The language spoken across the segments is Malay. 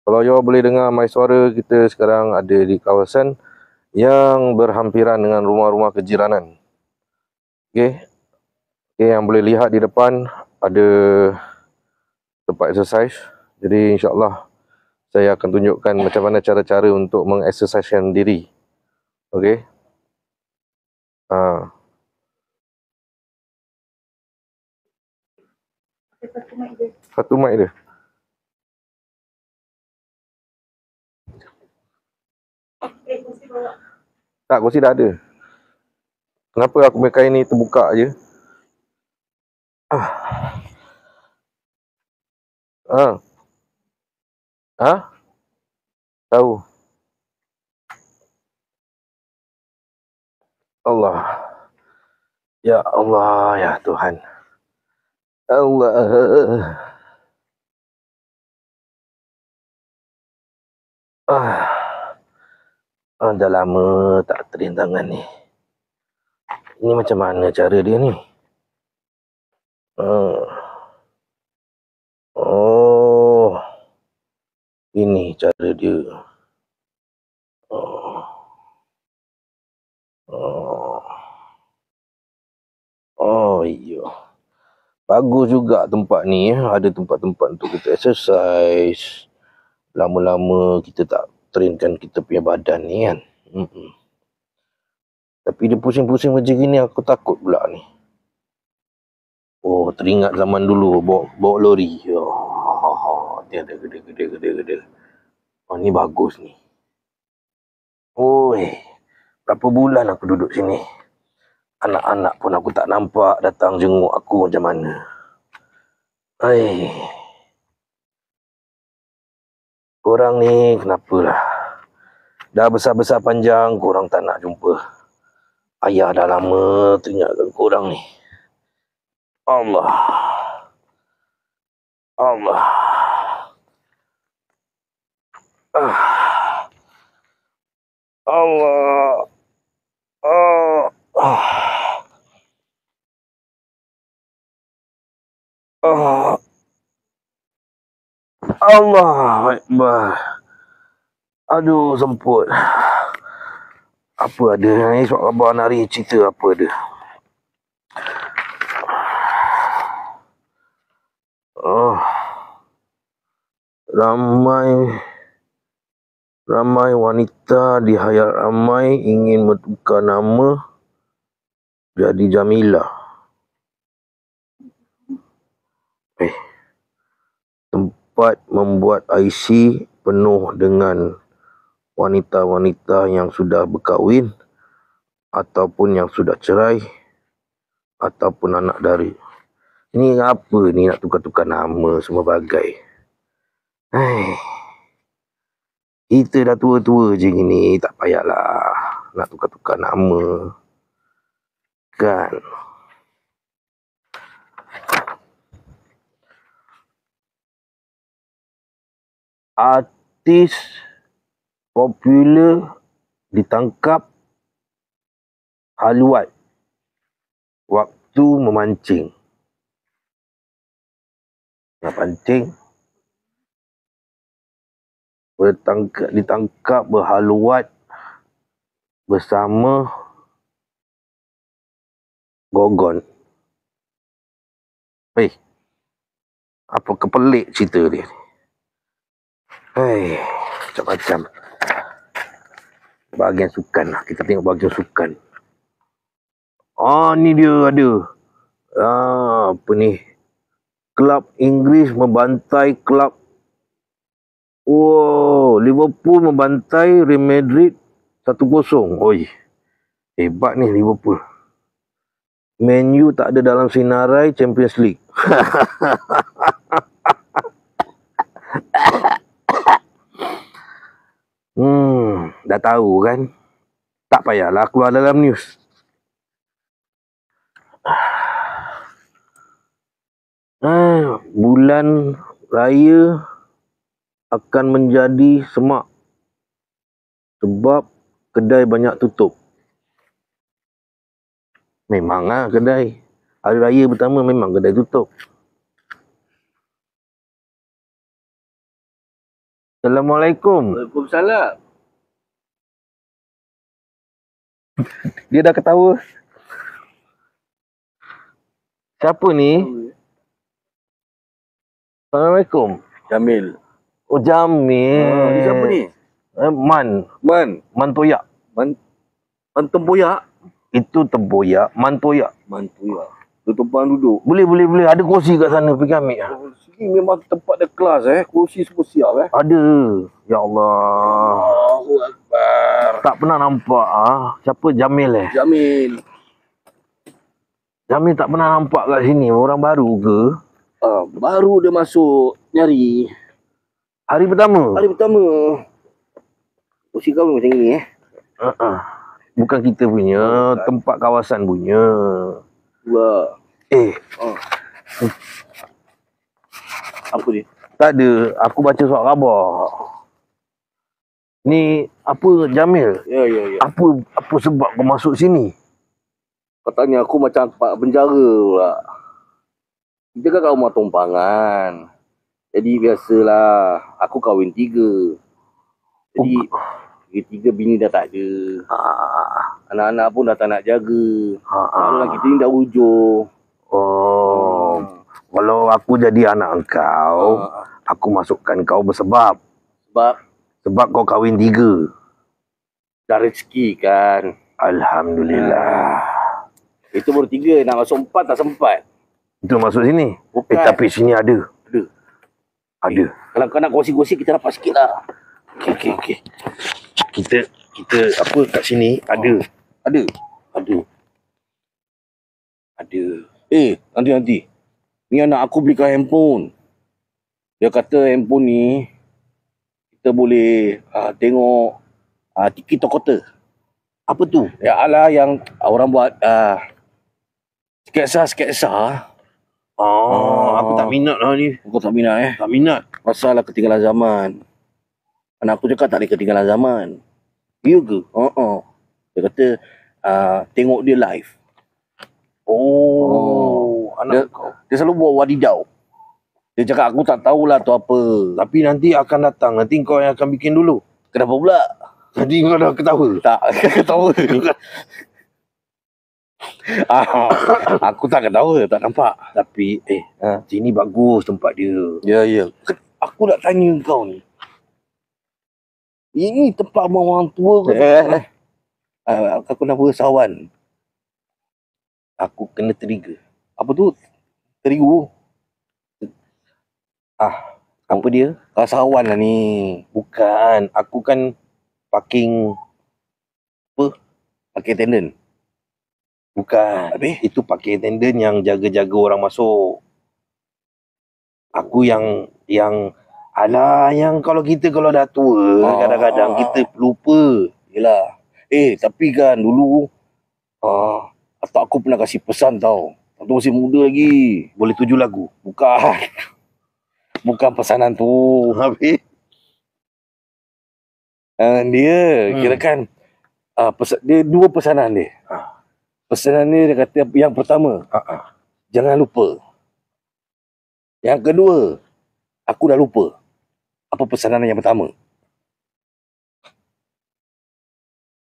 Kalau you boleh dengar my suara, kita sekarang ada di kawasan yang berhampiran dengan rumah-rumah kejiranan. Okey. Okey, yang boleh lihat di depan ada tempat exercise. Jadi insya-Allah saya akan tunjukkan macam mana cara-cara untuk mengexercisekan diri. Okey. Satu mic dia. Tak, kursi dah ada. Kenapa aku punya kain ni terbuka je? Tahu. Allah. Ya Allah, ya Tuhan. Allah. Dah lama tak train tangan ni. Ini macam mana cara dia ni? Oh. Ini cara dia. Oh, iya. Bagus juga tempat ni. Ada tempat-tempat untuk kita exercise. Lama-lama kita tak trainkan kita punya badan ni kan. Tapi dia pusing-pusing macam gini, aku takut pula ni. Oh, teringat zaman dulu bawa lori. Dia ada gede. Oh, ni bagus ni. Oi, berapa bulan aku duduk sini. Anak-anak pun aku tak nampak datang jenguk aku macam mana. Korang ni kenapalah? Dah besar-besar panjang, korang tak nak jumpa. Ayah dah lama teringatkan korang ni. Allah. Allah. Allah. Allah Akbar. Aduh, semput. Apa ada ni? Sebab Abah nari cerita apa ada. Ramai wanita di khayal ramai ingin bertukar nama jadi Jamilah. Tempat membuat IC penuh dengan wanita-wanita yang sudah berkahwin ataupun yang sudah cerai ataupun anak dara. Ini apa ni nak tukar-tukar nama semua bagai. Kita dah tua-tua je gini, tak payahlah nak tukar-tukar nama. Kan? Artis popular ditangkap haluat waktu memancing. Nak pancing, ditangkap berhaluat bersama Gorgon. Apa kepelik cerita dia? Macam-macam. Bahagian sukan lah. Kita tengok bahagian sukan. Ni dia ada. Apa ni? Kelab Inggeris membantai kelab. Liverpool membantai Real Madrid 1-0. Hebat ni Liverpool. Man U tak ada dalam senarai Champions League. Dah tahu kan? Tak payahlah keluar dalam news. Bulan raya akan menjadi semak sebab kedai banyak tutup. Memang kedai. Hari raya pertama memang kedai tutup. Assalamualaikum. Waalaikumsalam. Dia dah ketawa. Siapa ni? Assalamualaikum. Jamil. Oh, Jamil. Ni siapa ni? Man Toyak. Man tempoyak. Itu tempoyak, Man Toyak. Mantuyak. Tu tempat duduk. Boleh. Ada kursi kat sana, pergi ambil lah. Sini memang tempat dia kelas Kursi semua siap Ada. Ya Allah. Allahu Akbar. Tak pernah nampak Siapa Jamil Jamil. Jamil tak pernah nampak kat sini. Orang baru ke? Baru dia masuk nyari. Hari pertama? Hari pertama. Kursi kau macam ni Bukan kita punya, tempat kawasan punya. Wah. Apa dia? Tak ada. Aku baca surat khabar. Ni apa Jamil? Ya. Apa sebab kau masuk sini? Katanya aku macam tempat penjara pula. Kita kan kat rumah tumpangan. Jadi biasalah, aku kahwin 3. Jadi tiga bini dah tak ada. Anak-anak pun dah tak nak jaga. Anak kita ni dah ujung. Kalau aku jadi anak engkau, aku masukkan kau bersebab. Sebab kau kahwin 3. Dah rezeki kan. Alhamdulillah. Itu baru 3, nak masuk 4 tak sempat. Itu masuk sini? Bukan. Tapi sini ada. Ada. Kalau kau nak gosip-gosip, kita dapat sikit lah. Okey. Kita apa kat sini ada. Nanti. Ni anak aku belikan handphone. Dia kata handphone ni kita boleh tengok TikTok kota. Apa tu? Ya Allah, yang orang buat sketsa. Aku tak minat lah ni. Kau tak minat Tak minat. Masalah ketinggalan zaman. Anak aku cakap tak boleh ketinggalan zaman. Ya ke? Dia kata tengok dia live. Anak kau. Dia selalu buat wadidau. Dia cakap aku tak tahulah tu apa. Tapi nanti akan datang. Nanti kau yang akan bikin dulu. Kenapa pula? Jadi kau dah ketawa? Tak, ketawa. Aku tak ketawa, tak nampak. Tapi sini bagus tempat dia. Ya. Aku nak tanya kau ni. Ini tempat orang tua ke? Aku nak bersawan. Aku kena trigger. Apa tu? Terigu. Apa dia? Kasawan lah ni. Bukan. Aku kan parking. Pakai attendant. Bukan. Habis? Itu parking attendant yang jaga-jaga orang masuk. Aku yang kalau kita dah tua, kadang-kadang kita lupa. Yelah. Tapi kan dulu atak aku pernah kasih pesan tau. Waktu masih muda lagi. Boleh 7 lagu. Bukan pesanan tu. Habis? Dia kirakan dia 2 pesanan dia. Pesanan dia kata yang pertama, jangan lupa. Yang kedua, aku dah lupa. Apa pesanan yang pertama?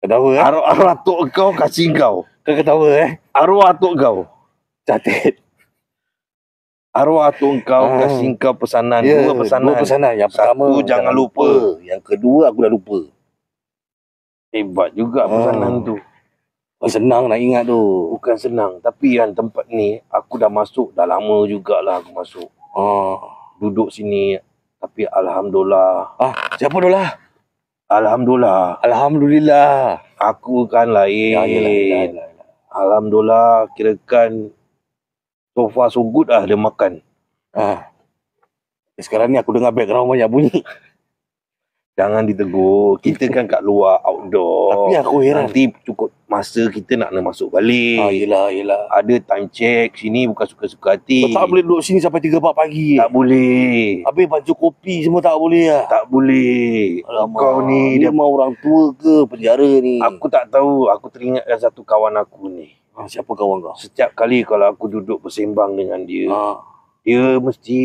Ketawa Arwah atuk kau kasih kau. Kau ketawa Arwah atuk kau. Catat. Arwah atuk kau kasih kau pesanan. Dua pesanan. Yang pertama, jangan lupa. Yang kedua, aku dah lupa. Hebat juga pesanan tu. Senang nak ingat tu. Bukan senang. Tapi kan tempat ni, aku dah masuk. Dah lama jugalah aku masuk. Duduk sini. Tapi Alhamdulillah. Siapa dulu lah? Alhamdulillah. Aku kan lain. Yalah. Alhamdulillah. Kirakan so far so good lah dia makan. Sekarang ni aku dengar background banyak bunyi. Jangan ditegur. Kita kan kat luar, outdoor. Tapi aku heran. Nanti cukup masa kita nak masuk balik. Yelah. Ada time check. Sini bukan suka-suka hati. Kau tak boleh duduk sini sampai 3-4 pagi. Tak boleh. Habis baju kopi semua tak boleh lah. Tak boleh. Alamak, Kau ni dia mau orang tua ke penjara ni? Aku tak tahu. Aku teringatkan satu kawan aku ni. Siapa kawan kau? Setiap kali kalau aku duduk bersembang dengan dia, dia mesti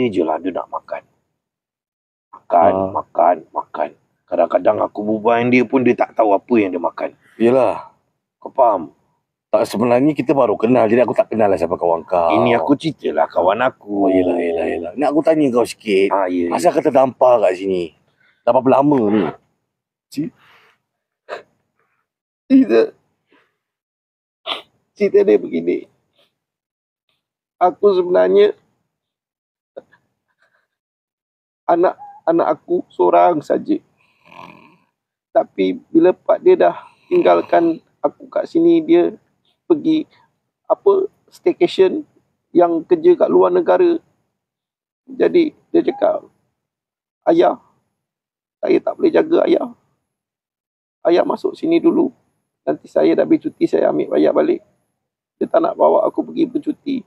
je lah dia nak makan. makan. Kadang-kadang aku berbual dengan dia pun dia tak tahu apa yang dia makan. Yelah. Kau faham? Tak, sebenarnya kita baru kenal. Jadi aku tak kenal lah siapa kawan kau. Ini aku ceritalah kawan aku. Oh, yelah. Nak aku tanya kau sikit. Ya. Asal kata dampar kat sini? Dah berapa lama ni? Cerita dia begini. Aku sebenarnya anak aku seorang saja. Tapi bila pak dia dah tinggalkan aku kat sini, dia pergi staycation yang kerja kat luar negara. Jadi dia cakap, ayah, saya tak boleh jaga ayah. Ayah masuk sini dulu. Nanti saya dah bercuti, saya ambil ayah balik. Dia tak nak bawa aku pergi bercuti.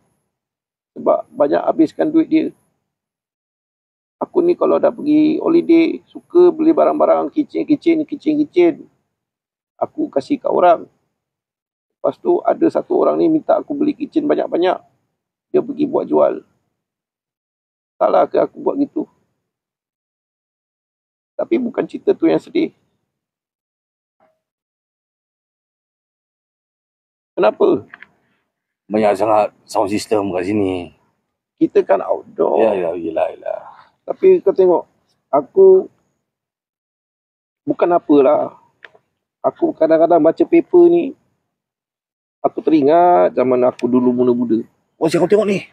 Sebab banyak habiskan duit dia. Aku ni kalau dah pergi holiday, suka beli barang-barang kitchen. Aku kasih kat orang. Lepas tu ada satu orang ni minta aku beli kitchen banyak-banyak. Dia pergi buat jual. Salah ke aku buat gitu? Tapi bukan cerita tu yang sedih. Kenapa? Banyak sangat sound system kat sini. Kita kan outdoor. Yelah. Tapi kau tengok, aku bukan apalah. Aku kadang-kadang baca paper ni, aku teringat zaman aku dulu muda-muda. Oh, siapa tengok ni?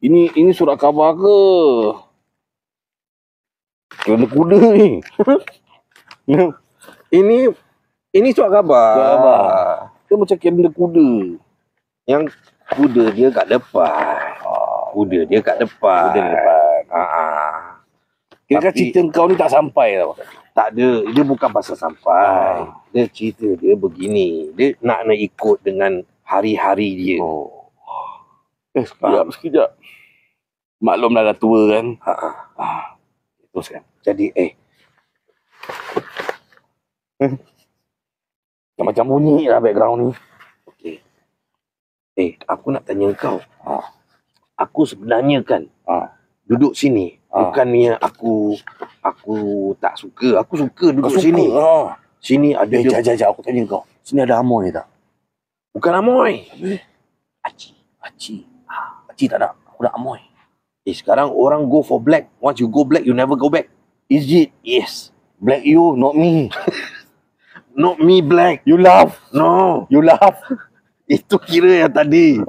Ini surat khabar ke? Kerana kuda ni. Ini surat khabar. Dia macam kerana kuda. Yang kuda dia kat depan. Kuda dia kat depan. Kira-kira cerita kau ni tak sampai tau. Tak ada. Dia bukan pasal sampai. Dia cerita dia begini. Dia nak ikut dengan hari-hari dia. Sekejap. Maklum dah tua kan. Teruskan. Jadi, Macam bunyi lah background ni. Aku nak tanya kau. Aku sebenarnya kan duduk sini. Bukannya aku tak suka. Aku suka duduk sini. Sini ada Jajak aku tanya kau. Sini ada Amoy tak? Bukan Amoy. Aci tak nak. Aku nak Amoy. Sekarang orang go for black. Once you go black, you never go back. Is it? Yes. Black you, not me. Not me black. You laugh. No. You laugh. Itu kira yang tadi.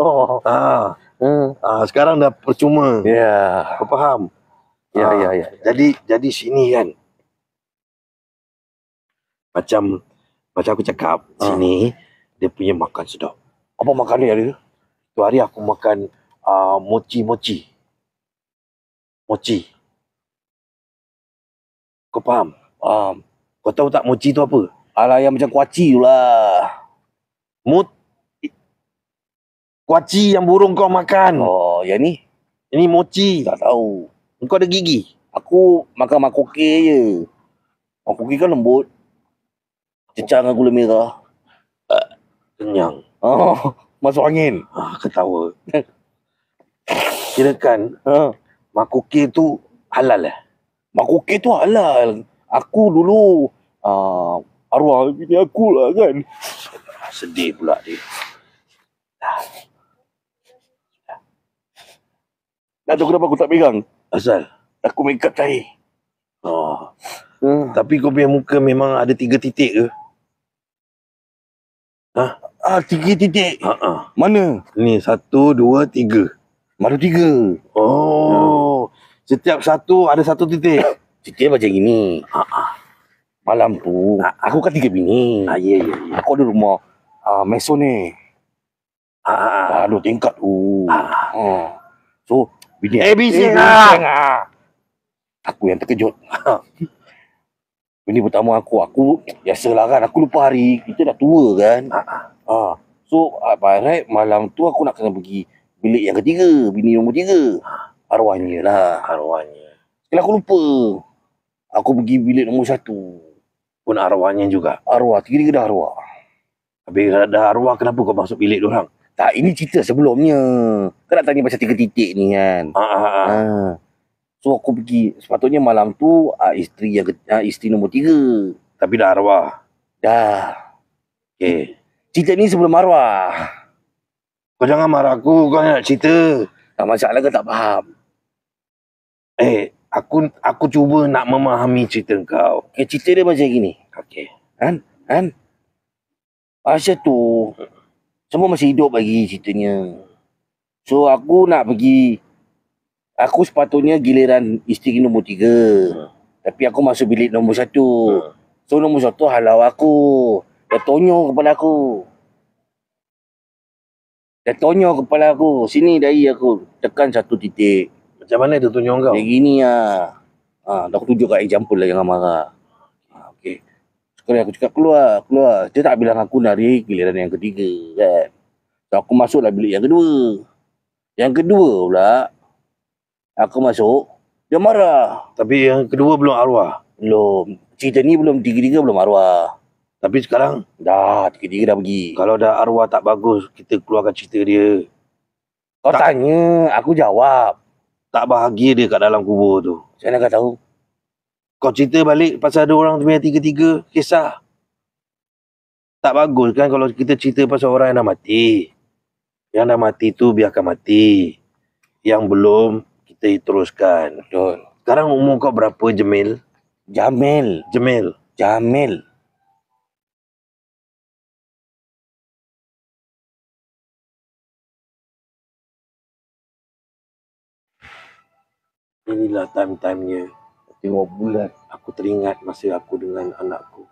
Sekarang dah percuma. Ya. Kau faham? Ya. Jadi sini kan. Macam aku cakap, sini dia punya makan sedap. Apa makan dia ada? Tu hari aku makan mochi. Kau faham? Kau tahu tak mochi tu apa? Alah, yang macam kuaci tu lah. Kuaci yang burung kau makan. Oh, yang ni? Ini mochi. Tak tahu. Kau ada gigi? Aku makan makoke je. Makoke kan lembut. Cecah dengan gula merah. Kenyang. Masuk angin. Ketawa. Kirakan makoke tu halal lah. Makoke tu halal. Aku dulu arwah bini aku lah kan. Sedih pula dia. Dah tahu kenapa aku tak pegang? Asal? Aku make up cair. Tapi kau punya muka memang ada 3 titik ke? 3 titik. Mana? Ni 1, 2, 3. Mana 3? Setiap satu ada 1 titik. Titik macam gini. Malam tu aku kan 3 bini. Ya. Aku ada rumah meson ni. 2 tingkat tu. So bini bising aku yang terkejut. Bini pertama aku biasalah kan, aku lupa hari, kita dah tua kan. So by right malam tu aku nak kena pergi bilik yang ketiga, bini nombor 3. Arwahnya lah. Sekali aku lupa. Aku pergi bilik nombor 1. Pun arwahnya juga. Arwah, 3 dah arwah. Habis dah arwah, kenapa kau masuk bilik diorang? Tak, ini cerita sebelumnya. Kau nak tanya pasal 3 titik ni kan. So aku pergi, sepatutnya malam tu isteri nombor 3. Tapi dah arwah. Dah. Okay. Cerita ni sebelum arwah. Kau jangan marah aku, kau nak cerita. Tak masalah ke tak faham? Aku cuba nak memahami cerita kau. Okay, cerita dia macam gini. Okay. Kan? Masa tu, semua masih hidup lagi ceritanya. So aku nak pergi, aku sepatutnya giliran isteri nombor 3. Tapi aku masuk bilik nombor 1. So nombor 1 halau aku. Dia tonyol kepala aku. Sini dahi aku. Tekan 1 titik. Macam mana dia tunjuk kau? Dia gini lah. Dah aku tunjuk kat example lah, jangan marah. Okay. Sekali aku cakap keluar. Dia tak bilang aku dari giliran yang ketiga kan. So aku masuklah bilik yang kedua. Yang kedua pula, aku masuk, dia marah. Tapi yang kedua belum arwah. Belum. Cerita ni belum, 3 belum arwah. Tapi sekarang Dah, 3 dah pergi. kalau dah arwah tak bagus, kita keluarkan cerita dia. Kau tanya, aku jawab. Tak bahagia dia kat dalam kubur tu. Macam mana kau tahu? Kau cerita balik pasal ada orang tu punya 3 kisah. Tak bagus kan kalau kita cerita pasal orang yang dah mati. Yang dah mati tu biarkan mati. Yang belum, kita teruskan. Betul. Sekarang umur kau berapa, Jamil? Jamil. Inilah time-timenya. Tengok bulan. Aku teringat masa aku dengan anakku.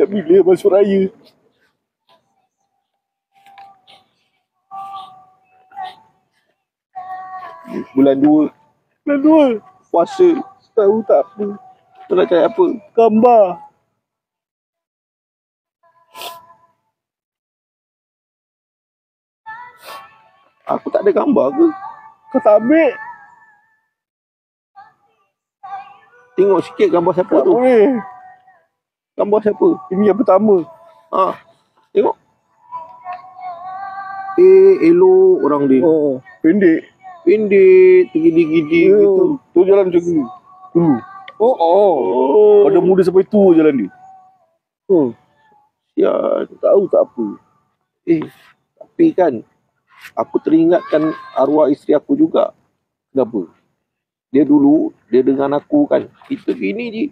Tak bila masuk raya. Bulan 2. Puasa. Tahu tak apa. Kau nak cari apa? Gambar. Aku tak ada gambar ke? Kau tak ambil? Tengok sikit gambar siapa Tak tu. boleh. Gambar siapa? Ini yang pertama. Tengok. Elok orang dia. Oh, pendek. Pendek, tergidi-gidi gitu. Tu jalan macam ni. Dulu. Oh. Pada muda sampai tua jalan dia. Ya, Tahu tak apa. tapi kan aku teringatkan arwah isteri aku juga. Kenapa? Dia dulu, dia dengan aku kan. Kita gini je.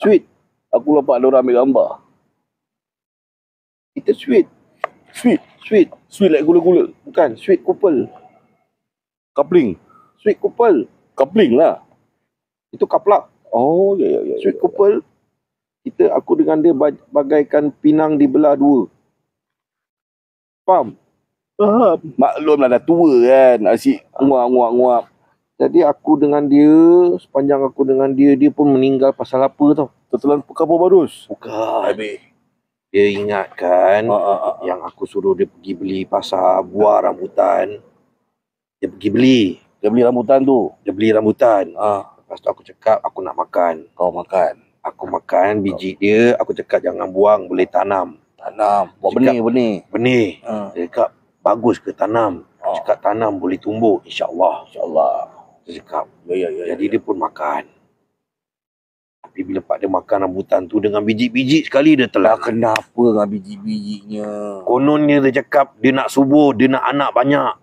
Sweet. Aku nampak ada orang ambil gambar. Kita sweet. Sweet like gula-gula. Bukan, sweet couple. Coupling. Sweet couple. Coupling lah. Itu kaplak. Oh, ya. Sweet couple. Aku dengan dia bagaikan pinang dibelah 2. Faham? Maklum lah dah tua kan. Asyik nguap. Jadi aku dengan dia, sepanjang aku dengan dia, dia pun meninggal pasal apa tau? Tertelan kapal barus. Bukan. Habis. Dia ingatkan yang aku suruh dia pergi beli pasar buah rambutan. Dia pergi beli. Dia beli rambutan tu. Dia beli rambutan. Lepas tu aku cakap aku nak makan. Kau makan. Aku makan biji dia, aku cakap jangan buang, boleh tanam. Buat benih. Benih. Dia cakap bagus ke tanam? Cakap tanam boleh tumbuh, insyaAllah. Dia cakap. Jadi dia pun makan. Tapi bila pak dia makan rambutan tu dengan biji-biji sekali dia telan. Kenapa dengan biji-bijinya? Kononnya dia cakap dia nak subur, dia nak anak banyak.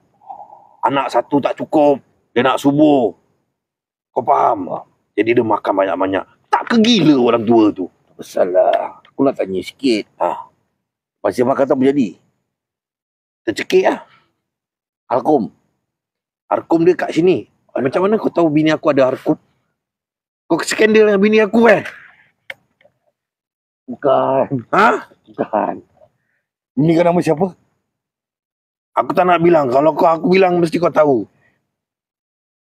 Anak satu tak cukup, dia nak subur. Kau faham? Jadi dia makan banyak-banyak. Tak kegila orang tua tu. Pasal lah. Aku nak tanya sikit. Pasal makan tak berjadi? Tercekik lah. Alkum. Arkum dia kat sini. Macam mana kau tahu bini aku ada arkum? Kau skandal dengan bini aku Bukan. Bukan. Ini kan nama siapa? Aku tak nak bilang. Kalau aku bilang mesti kau tahu.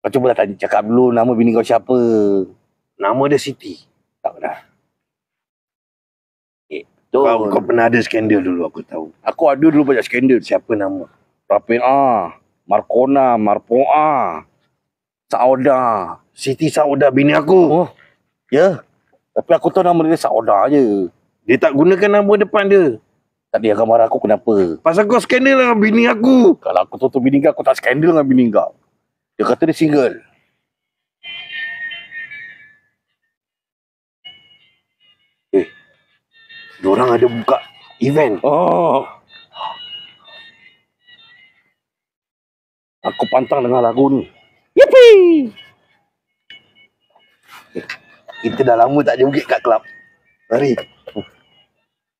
Kau cuba tanya cakap dulu nama bini kau siapa. Nama dia Siti. Tak pernah. Kau pernah ada skandal dulu aku tahu. Aku ada dulu banyak skandal. Siapa nama? Rapin Markona, Marpoa, Sauda. Siti Sauda bini aku. Oh, Ya. Tapi aku tahu nama dia Sauda je. dia tak gunakan nama depan dia. Tak dia akan marah aku kenapa? Pasal kau skandal lah bini aku. Kalau aku tutup bini kau, aku tak skandal dengan bini kau. Dia kata dia single. Diorang ada buka event. Oh. Aku pantang dengan lagu ni. Yippee! Kita dah lama tak joget kat kelab. Mari.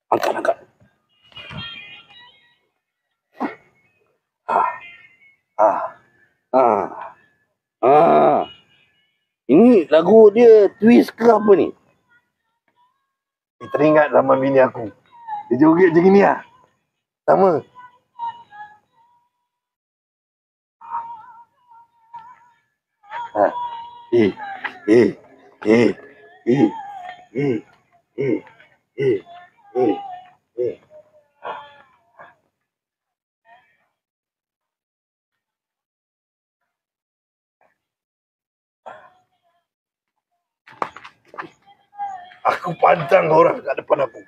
Angkat. Ini lagu dia twist ke apa ni? Kita teringat zaman bini aku. Dia joget je gini lah. Sama. Eh. Aku pantang orang kat depan aku.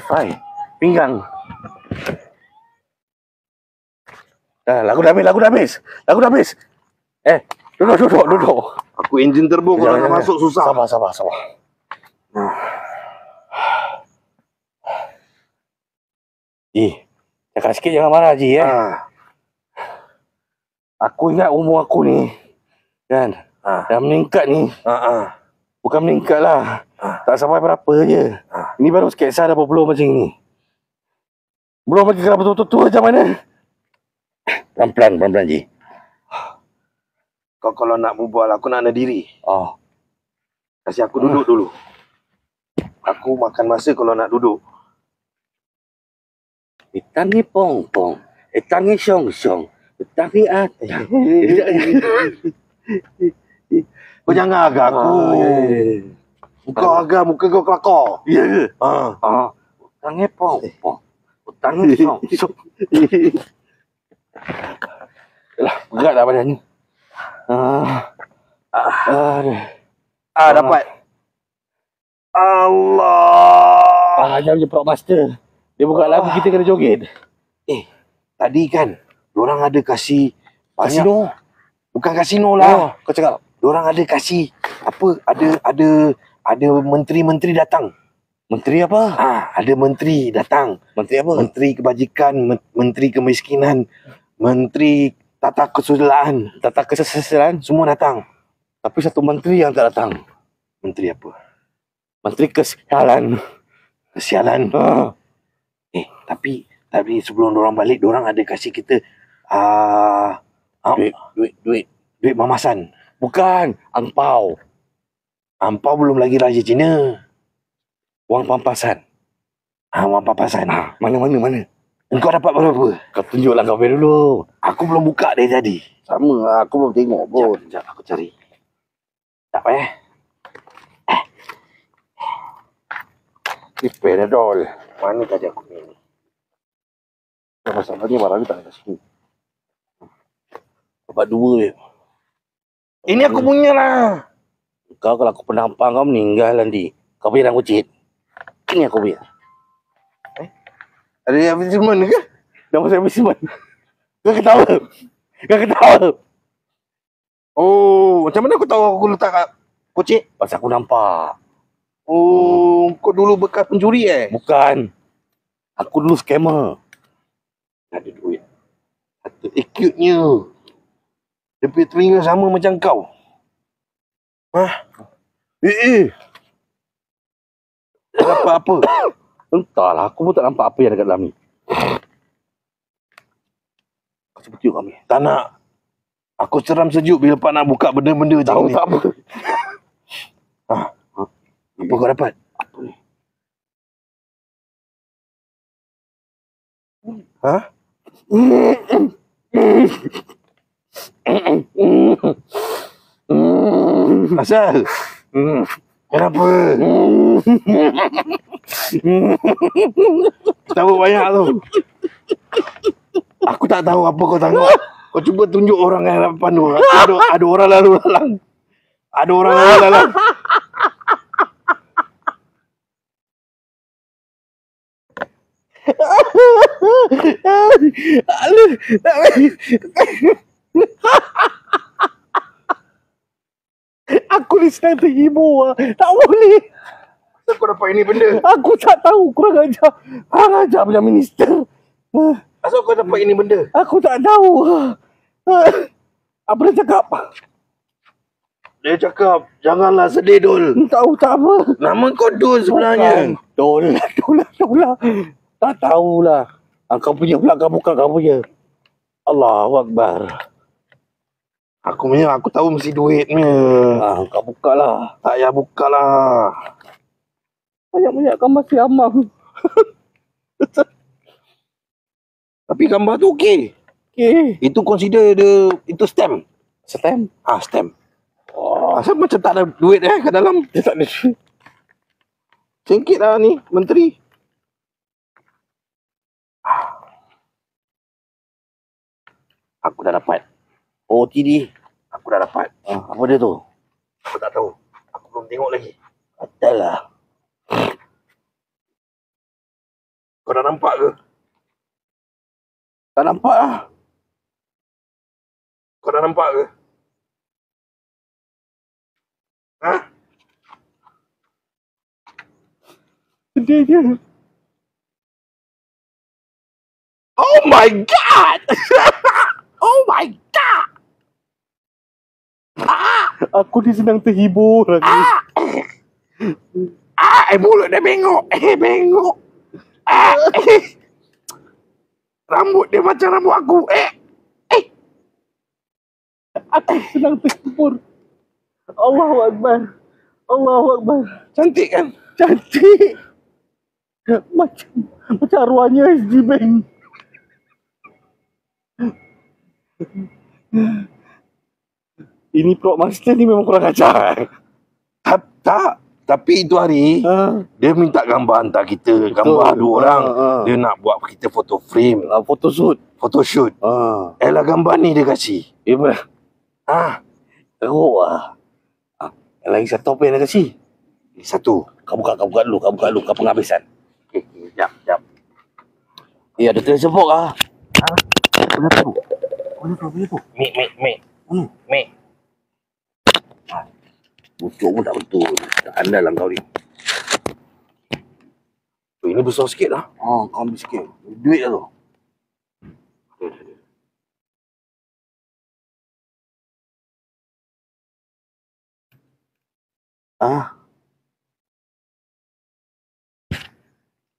Fai. Pinggang. Lagu dah habis. Duduk. Aku enjin turbo kalau nak masuk susah. Sabar. Cakap sikit jangan marah Ji Aku ingat umur aku ni kan dah meningkat ni. Bukan meningkat lah. Tak sampai berapa je. Ini baru sketsa dah berbelum macam ni. Belum lagi kalau betul-betul macam mana? Pelan-pelan Ji. Kau kalau nak berbual, aku nak ada diri. Oh. Kasih aku duduk dulu. Aku makan masa kalau nak duduk. Tangi pong-pong. Tangi syong-syong. Tangi atang. Kau jangan agak aku. Kau agak muka kau kelakar. Ya ke? Tangi pong-pong. Tangi syong-syong. Yalah, berat dah badan ni. Dapat. Allah. Jam je Prop Master. Dia buka lagu, kita kena joget. Tadi kan, diorang ada kasih banyak. Kasino. Bukan kasino lah. Kau cakap. Diorang ada kasih apa? Ada menteri-menteri datang. Menteri apa? Ada menteri datang. Menteri apa? Menteri kebajikan, menteri kemiskinan, menteri tata kesusilaan, Tata kesesaran. semua datang. Tapi satu menteri yang tak datang. Menteri apa? Menteri Kesialan. Kesialan. Tapi sebelum diorang balik, diorang ada kasih kita duit mamasan. Bukan. Angpau. Ampau belum lagi Raja Cina. Wang pampasan. Wang papasan. Mana? Engkau dapat berapa? Kau tunjuklah kau dulu. Aku belum buka dari tadi. Sama, aku belum tengok pun. Sekejap, aku cari. Tak Panadol. Mana tadi aku ni? Masalahnya barang ni tak ada kat sini. Dapat 2 je. Ini aku punya lah. Kau kalau aku penampang kau meninggal nanti. Kau punya dan kucit. Ini aku punya. Ada advertisement ke? Nama saya Bisman. Kau ketawa. Oh, macam mana aku tahu aku letak kat kocik? Pasal aku nampak. Oh, kau dulu bekas pencuri Bukan. Aku dulu scammer. Ada duit. Cute-nya. Dia punya telinga sama macam kau. Kau dapat apa? Entahlah, aku pun tak nampak apa yang ada kat dalam ni. Kau cuba tunjuk kami. Tak nak. Aku seram sejuk bila pak nak buka benda-benda macam ni. Tak apa. Apa kau dapat? Apa ni? Asal? Kenapa? Tahu banyak tu. Aku tak tahu apa kau tengok. Kau cuba tunjuk orang yang depan tu. Ada orang lalu lalang. Ada orang lalu lalang. Aku ni sedang terhibur. Tak boleh. Kenapa kau dapat ini benda? Aku tak tahu. Kurang ajar. Kurang ajar punya minister. Asal kau dapat ini benda? Aku tak tahu. Apa dia cakap? Dia cakap, janganlah sedih Dul. Tahu tak apa. Nama kau Dul sebenarnya. Dolah. Tak tahulah. Kau punya pula, kau bukan kau punya. Allahu Akbar. Aku tahu mesti duitnya. Kau buka lah. Tak payah buka lah. Banyak-banyak kau masih amang. Tapi gambar tu okey. Okay. Itu consider dia, itu stamp. Stamp. Stamp. Asal macam tak ada duit kat dalam. Dia tak ada duit. Singkit lah ni, menteri. Aku dah dapat. OTD. Aku dah dapat. Apa dia tu? Aku tak tahu. Aku belum tengok lagi. Betul lah. Kau dah nampak ke? Tak nampak lah. Kau dah nampak ke? Sedihnya. Oh my god! Oh my god! Aku ni sedang terhibur lagi. Mulut dia bengok. Bengok. Rambut dia macam rambut aku. Aku sedang terhibur. Allahu Akbar. Allahu Akbar. Cantik kan? Cantik. Macam arwahnya SG Bank. Ini Pro Master ni memang kurang ajar. Tak. Tapi itu hari, dia minta gambar hantar kita. Gambar dua orang. Dia nak buat kita foto frame. Photoshoot. Photoshoot. Elah gambar ni dia kasih. Teruk lah. Lagi satu apa yang dia kasih? Satu. Kau buka dulu. Kau penghabisan. Jap. Ada tulis sebok lah. Boleh tu. Mik. Bucuk pun tak betul. Tak andal lah kau ni. Ini besar sikit lah. Kau ambil sikit. Duit lah tu.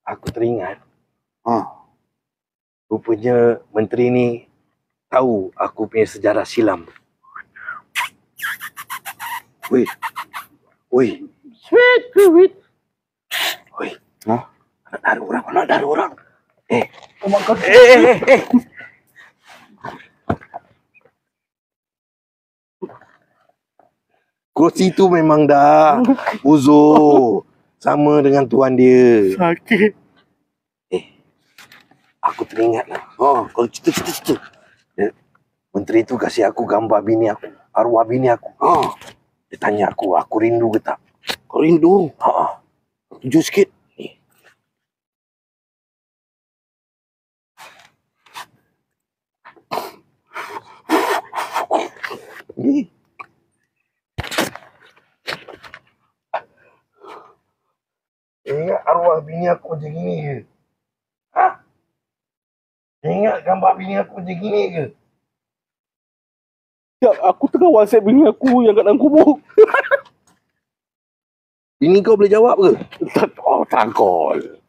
Aku teringat. Rupanya menteri ni tahu aku punya sejarah silam. Woi. Sweet. Woi. Nak ada orang. Kursi tu memang dah uzur. Sama dengan tuan dia. Sakit. Aku teringat lah. Kalau cerita. Menteri tu kasih aku gambar bini aku. Arwah bini aku. Dia tanya aku rindu ke tak? Kau rindu? Tunjuk sikit. Ni. Ingat arwah bini aku macam gini ke? Ingat gambar bini aku macam gini ke? Ya, aku tengah WhatsApp bini aku yang kat dalam kubur. Ini kau boleh jawab ke? Tangkol.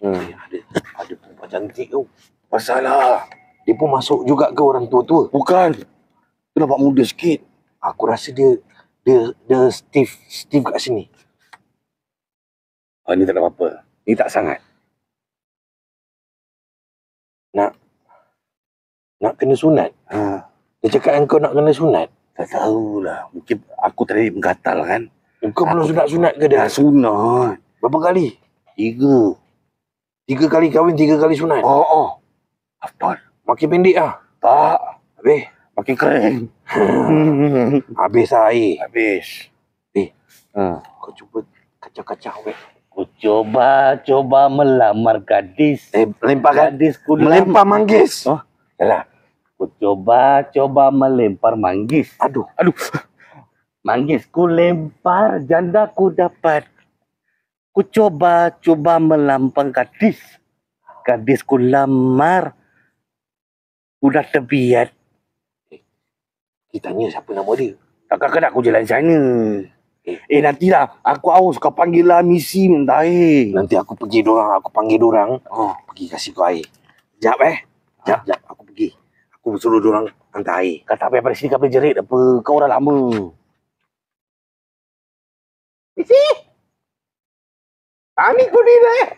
Ada perempuan cantik tu. Pasal lah. Dia pun masuk juga ke orang tua-tua? Bukan. Dia nampak muda sikit. Aku rasa dia Steve kat sini. Ini tak ada apa-apa. Ini tak sangat. Nak kena sunat? Dia cakap kau nak kena sunat? Tak tahulah. Mungkin aku tadi menggatal kan. Kau belum sunat-sunat ke dia? Dah sunat. Berapa kali? 3. 3 kali kahwin, 3 kali sunat. Oh. Betul. Makin pendek lah. Tak. Habis. Makin keren. Habis lah air. Habis. Kau cuba kacau-kacau weh. Ku coba melamar gadis. Lempar kan? Gadisku Melempar manggis. Oh. Yalah. Ku coba melempar manggis. Aduh. Manggis ku lempar, janda ku dapat. Ku coba melampang gadis. Gadis ku lamar. Udah terbiat. Kita tanya siapa nama dia. Takkan kena aku jalan sana. Nantilah. Aku haus. Kau panggil lah misi minta air. Nanti aku pergi dorang, aku panggil dorang. Pergi kasih kau air. Sekejap Sekejap, aku pergi. Aku suruh dorang hantar air. Kau tak payah pada sini, kau boleh jerit apa. Kau orang lama. Misi! Tani ku ni dah.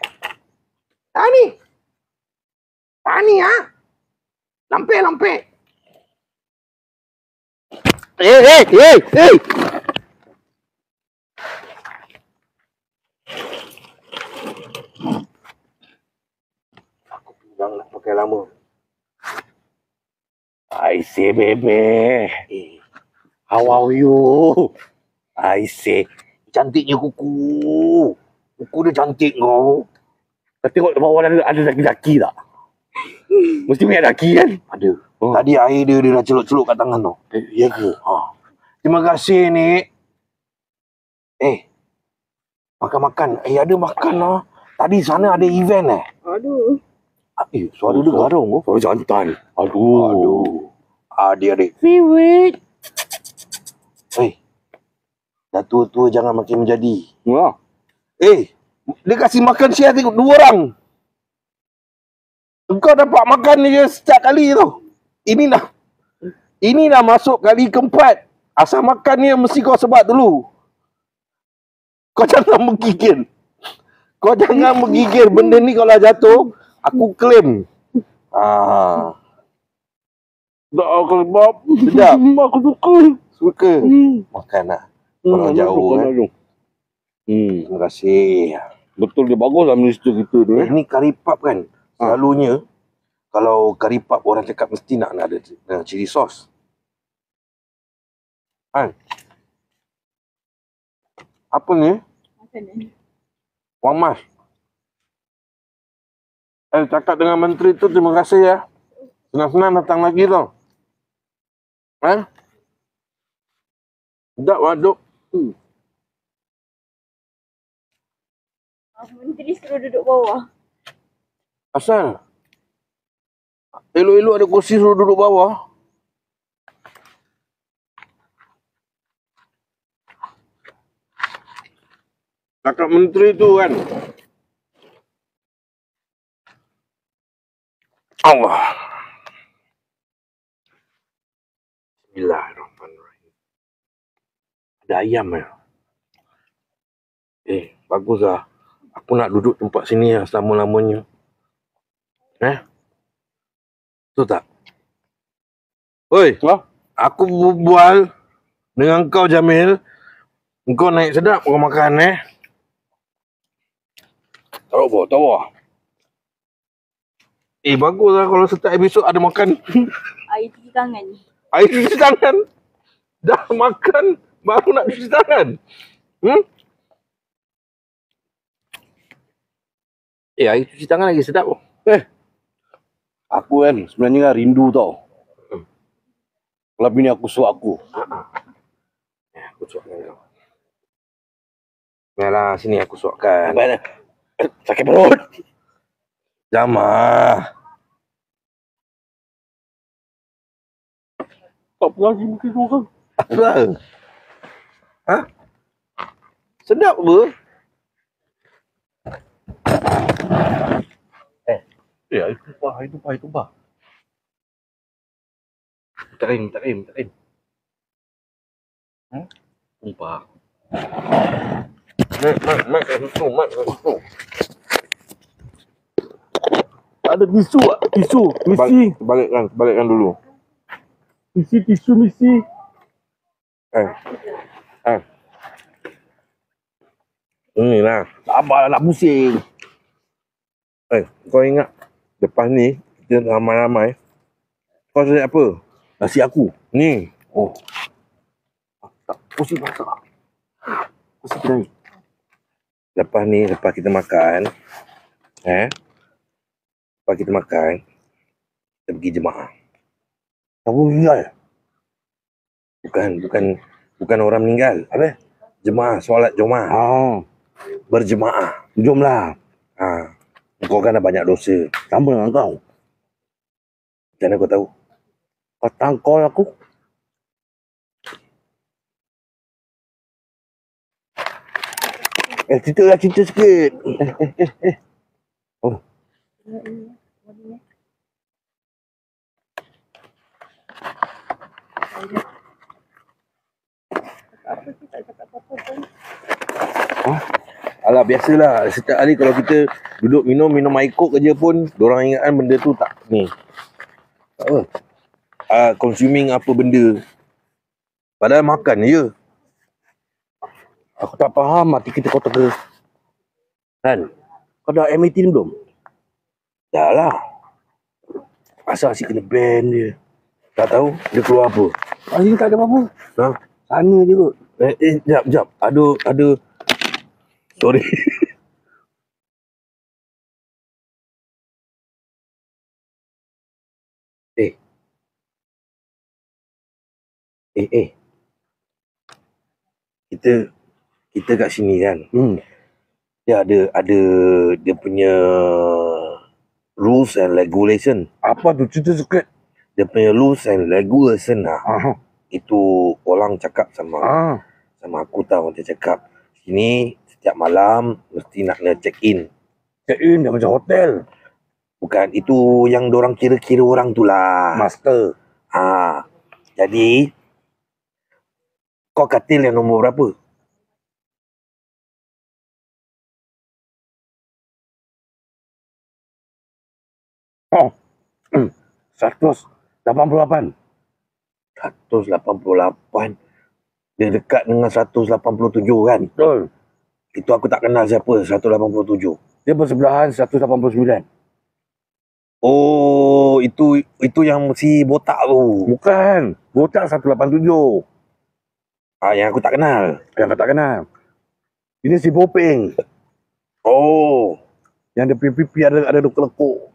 Tani ha? Lampai. Hey! Aku pinggang nak pakai lama. I say, baby. How are you? I say. Cantiknya kuku. Kuku dia cantik kau. Kau tengok bawah ada laki-laki tak? Mesti punya laki kan? Ada. Tadi air dia dah celup-celup kat tangan tu. Ya ke? Terima kasih, Nik. Makan-makan. Ada makan lah. Tadi sana ada event Aduh. Suara dia garung. Suara jantan. Aduh. Adik-adik. Favorite. Dah tua-tua jangan makin menjadi. Wah. Dia kasih makan share tengok 2 orang. Engkau dapat makan dia setiap kali tu. Ini dah masuk kali keempat. Asal makan ni mesti kau sebat dulu. Kau jangan menggigil. Benda ni kalau jatuh, aku claim. Tak aku sebab. Sedap. Aku Suka. Makan lah. Orang jauh kan. Terima kasih. Betul dia bagus lah minister kita tu. Ini kari pap kan. Selalunya kalau kari pap orang cakap mesti nak ada cili sos. Apa ni? Makanan. Wang Mas. Cakap dengan menteri tu terima kasih ya. Senang-senang datang lagi tau. Sedap waduk. Menteri suruh duduk bawah. Asal? Elok-elok ada kursi suruh duduk bawah. Cakap menteri tu kan. Allah. Bismillahirrahmanirrahim. Ada ayam ya? Bagus lah. Aku nak duduk tempat sini lah selama-lamanya. Betul tak? Oi, aku berbual dengan kau Jamil. Kau naik sedap kau makan Tahu apa? Bagus lah kalau setiap episod ada makan. Air cuci tangan. Air cuci tangan. Dah makan baru nak cuci tangan. Air cuci tangan lagi sedap. Aku kan sebenarnya kan rindu tau. Kalau bini aku suap aku. Aku suapkan kau. Biarlah sini aku suapkan. Sakit perut. Jamah. Tak pernah mungkin orang. Apa? Sedap apa? Itu pah. Tak lain. Tumpah. Mat kat situ. Ada tisu tak? Tisu. Misi. Balikkan dulu. Tisu misi. Inilah. Tak apa nak pusing. Kau ingat lepas ni kita ramai-ramai. Kau cari apa? Nasi aku. Ni. Oh. Tak, pusing masak. Pusing kedai. Lepas ni, lepas kita makan. Lepas kita makan. Kita pergi jemaah. Kamu meninggal? Bukan orang meninggal. Apa? Jemaah, solat Jumaat. Berjemaah. Jomlah. Kau kan dah banyak dosa. Sama dengan kau. Macam mana kau tahu? Kau tangkol aku. Cerita sikit. Oh. Alah, biasalah. Setiap hari kalau kita duduk minum air kok kerja pun, diorang ingatkan benda tu tak ni. Tak apa. Consuming apa benda. Padahal makan je. Aku tak faham hati kita kau tega. Kan? Kau dah MAT ni belum? Dah lah. Asal asyik kena ban dia. Tak tahu dia keluar apa. Hari ni tak ada apa-apa. Sana je kot. Jap. Ada. Sorry. Kita kat sini kan. Dia ada dia punya rules and regulation. Apa tu? Cerita sikit. Dia punya rules and regulation lah. Itu orang cakap sama aku tahu. Dia cakap sini setiap malam mesti nak kena check in. Check in dah macam hotel. Bukan, itu yang dorang kira-kira orang tu lah. Master. Jadi kau katil yang nombor berapa? Oh. 188. 188. Dia dekat dengan 187 kan? Betul. Itu aku tak kenal siapa 187. Dia bersebelahan 189. Oh, itu yang si botak tu. Bukan. Botak 187. Yang aku tak kenal. Yang kau tak kenal. Ini si Bopeng. Oh. Yang dia pipi ada lekuk-lekuk.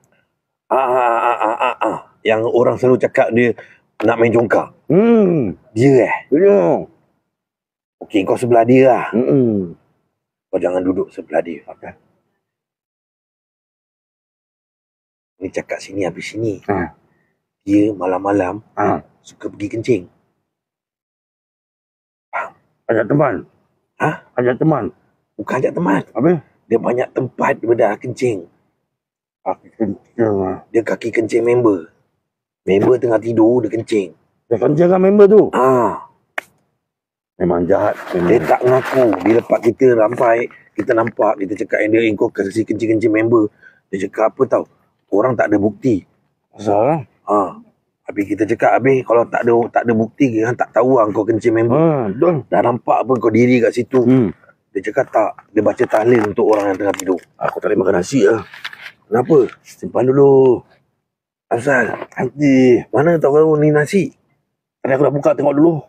Yang orang selalu cakap dia nak main jongkak. Dia Dia. Okey, kau sebelah dia lah. Kau jangan duduk sebelah dia. Okay. Ni cakap sini habis sini. Dia malam-malam suka pergi kencing. Ajak teman. Ajak teman. Bukan ajak teman. Apa? Dia banyak tempat dia kencing. Kaki kencing. Dia kaki kencing member. Member tengah tidur, dia kencing. Dia kencing kan member tu? Memang jahat. Dia tak mengaku. Dia lepas kita rampai, kita nampak, kita cakap yang dia kau kasi kencing-kencing member. Dia cakap apa tau? Orang tak ada bukti. Asal lah. Habis kita cakap, habis kalau tak ada bukti, kan tak tahu lah kau kencing member. Betul. Dah nampak apa kau diri kat situ. Dia cakap tak. Dia baca tahlil untuk orang yang tengah tidur. Aku tak boleh makan nasi lah. Kenapa? Simpan dulu. Asal? Nanti. Mana tahu ni nasi? Tadi aku dah buka tengok dulu.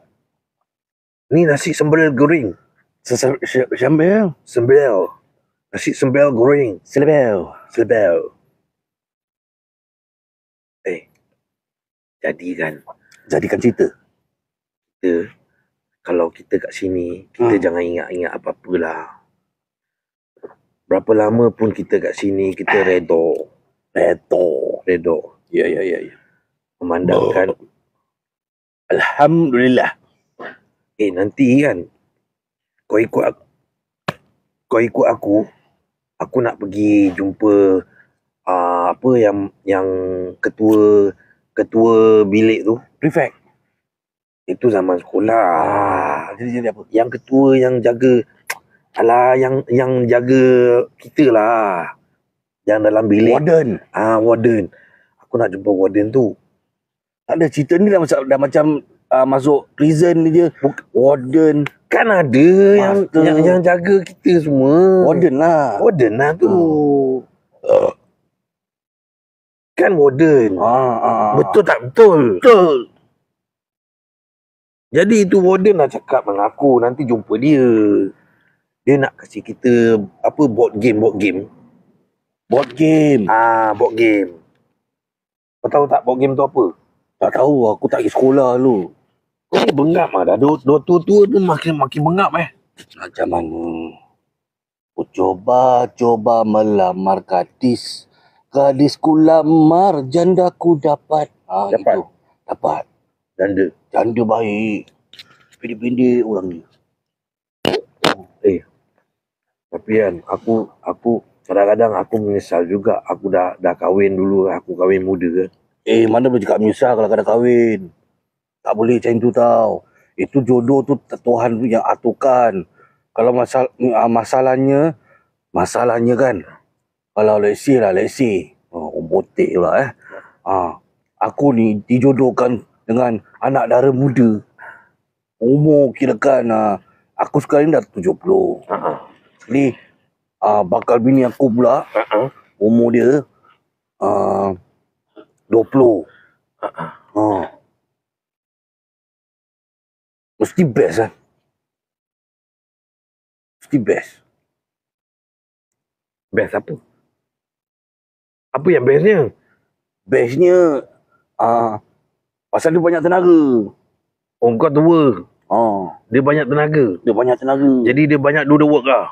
Ni nasi sembel goreng. Sambal. Sembel. Nasi sembel goreng. Selebel. Jadikan cerita. Kalau kita kat sini, kita jangan ingat-ingat apa-apa lah. Berapa lama pun kita kat sini, kita redor. Ya. Memandangkan. Alhamdulillah. Nanti kan, kau ikut aku nak pergi jumpa apa yang ketua bilik tu. Prefect. Itu zaman sekolah. Jadi apa? Yang ketua yang jaga, yang jaga kita lah. Yang dalam bilik. Warden. Warden. Aku nak jumpa warden tu. Tak ada, cerita ni dah macam masuk prison ni je. Warden. Kan ada yang jaga kita semua. Warden lah tu. Kan warden. Betul tak betul? Betul. Jadi itu warden dah cakap dengan aku, nanti jumpa dia. Dia nak kasih kita apa board game. Board game. Board game. Kau tahu tak board game tu apa? Tak tahu, aku tak pergi sekolah dulu. Kau ni bengap lah. Dah dua tua tu makin bengap Macam mana? Aku coba melamar gadis. Gadisku lamar, jandaku dapat. Dapat? Itu. Dapat. Janda. Janda baik. Pendek-pendek orang ni. Tapi kan aku kadang-kadang aku menyesal juga. Aku dah kahwin dulu. Aku kahwin muda kan. Mana boleh cakap menyesal kalau kena kahwin. Tak boleh macam tu tau. Itu jodoh tu Tuhan yang aturkan. Kalau masalahnya kan. Kalau let's say. Botek pula aku ni dijodohkan dengan anak dara muda. Umur kirakan aku sekarang ni dah 70. Jadi bakal bini aku pula umur dia 20. Mesti best kan? Mesti best. Best apa? Apa yang bestnya? Bestnya pasal dia banyak tenaga. Oh, kau tua. Dia banyak tenaga. Dia banyak tenaga. Jadi dia banyak do the work lah.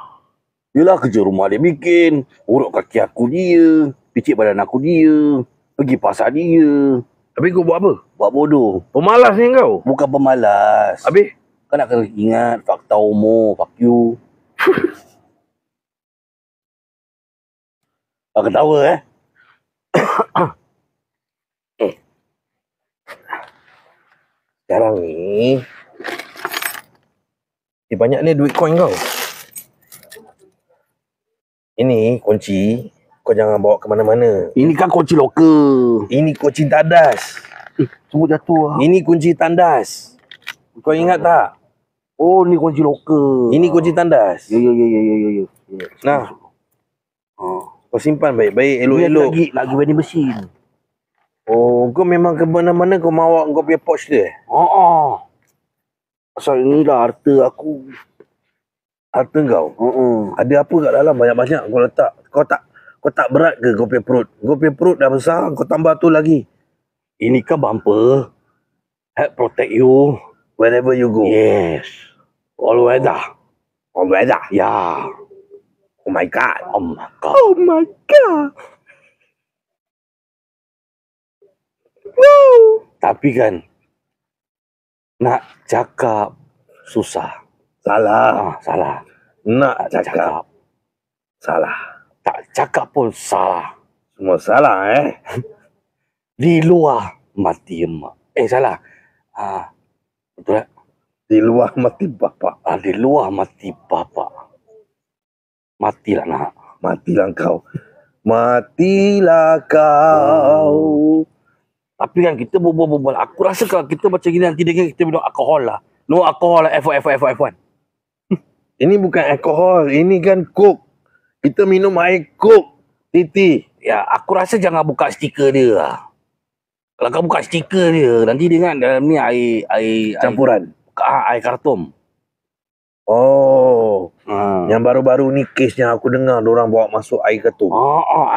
Yelah, kerja rumah dia bikin, urut kaki aku dia, picit badan aku dia, pergi pasar dia. Habis kau buat apa? Buat bodoh. Pemalas ni kau? Bukan pemalas. Habis? Kau nak kena ingat fakta umur, fuck you. Kau ketawa Sekarang ni banyak ni duit coin kau. Ini kunci. Kau jangan bawa ke mana-mana. Ini kan kunci lokal. Ini kunci tandas. Semua jatuh lah. Ini kunci tandas. Kau ingat tak? Oh, ni kunci lokal. Ini kunci tandas. Ya. Nah. Kau simpan baik-baik, elok-elok. Lagi vending mesin. Oh, kau memang ke mana-mana kau bawa kau punya pouch dia? Pasal ni lah harta aku. Harta kau? Ada apa kat dalam banyak-banyak kau letak? Kau tak berat ke kau punya perut? Kau punya perut dah besar, kau tambah tu lagi. Ini kan bumper. Help protect you. Wherever you go. Yes. All weather. Ya. Oh my god. Oh my god. No. Tapi kan, nak cakap susah. Salah. Salah. Nak cakap. Salah. Tak cakap pun salah. Semua salah Di luar mati emak. Salah. Betul tak? Di luar mati bapak. Di luar mati bapak. Matilah nak. Matilah kau. Matilah kau. Tapi kan kita berbual. Aku rasa kalau kita macam gini nanti dengan kita minum alkohol lah. No alkohol lah. F1. Ini bukan alkohol. Ini kan coke. Kita minum air coke. Titi. Ya, aku rasa jangan buka stiker dia lah. Kalau kau buka stiker dia, nanti dia kan dalam ni air Campuran. air karton. Oh. Yang baru-baru ni kes yang aku dengar orang bawa masuk air ketum.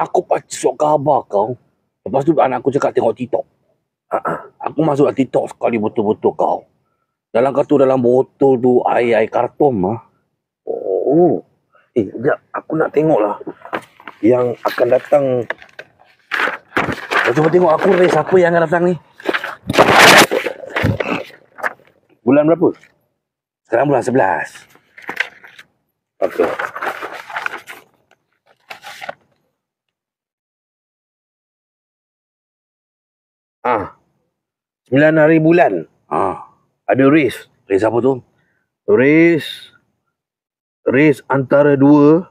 Aku pasal khabar kau. Lepas tu anak aku cakap tengok TikTok. Aku masuk dalam TikTok sekali betul-betul kau. Dalam botol tu air karton . Oh. Sekejap. Aku nak tengok lah. Yang akan datang. Kau cuba tengok aku race apa yang akan datang ni. Bulan berapa? Sekarang bulan 11. Okey. Ah. 9 hari bulan. Ada race. Race apa tu? Race antara 2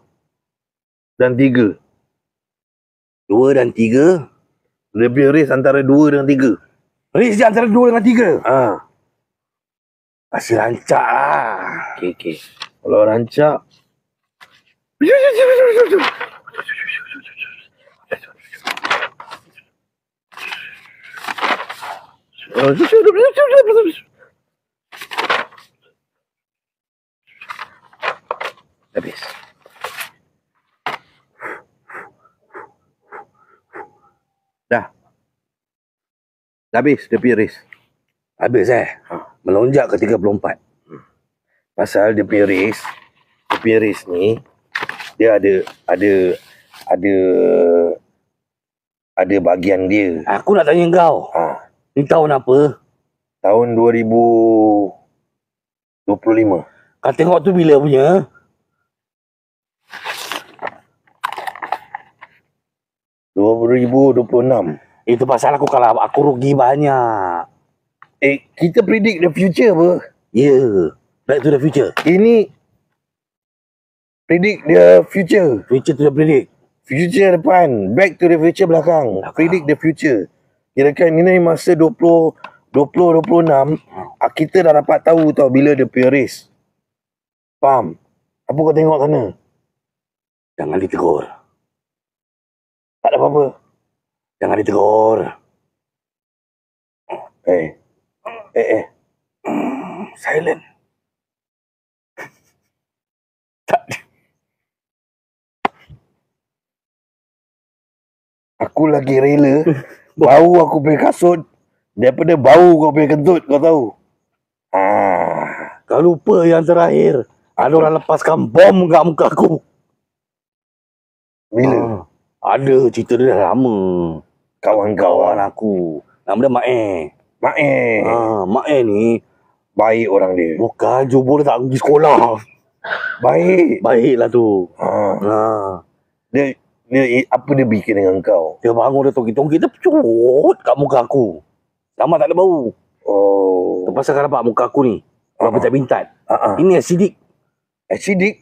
dan 3. 2 dan 3. Dia punya race antara 2 dan 3. Race dia antara 2 dengan 3. Kasih rancak lah. Okey. Kalau rancak. Habis. Dah. Dah habis dia punya race. Habis melonjak ke 34. Pasal dia punya race ni dia ada bahagian dia. Aku nak tanya kau. Ni tahun apa? Tahun 2025. Kau tengok tu bila punya? ...2026. Itu pasal aku kalah. Aku rugi banyak. Kita predict the future apa? Ya. Back to the future. Ini predict the future. Future to the predict. Future depan, back to the future belakang. Predict the future. Kirakan ini masa 2026, kita dah dapat tahu tau bila dia punya race. Faham? Apa kau tengok sana? Jangan ditegur. Tak ada apa-apa. Jangan ditegur. Silent. Aku lagi rela bau aku punya kasut daripada bau kau punya kentut, kau tahu. Kau lupa yang terakhir. Ada orang lepaskan bom kat muka aku. Bila? Ada cerita dia dah lama. Kawan-kawan aku. Nama dia Mak Mak Mak ni baik orang dia. bukan jubur tak pergi sekolah. Baik. Baiklah tu. Dia apa dia bikin dengan kau? Dia bangun dia tongki-tongki dia pecut kat muka aku. Lama tak ada bau. Lepas kau dapat muka aku ni. Kau bintat-bintat. Ini acidic. Acidic?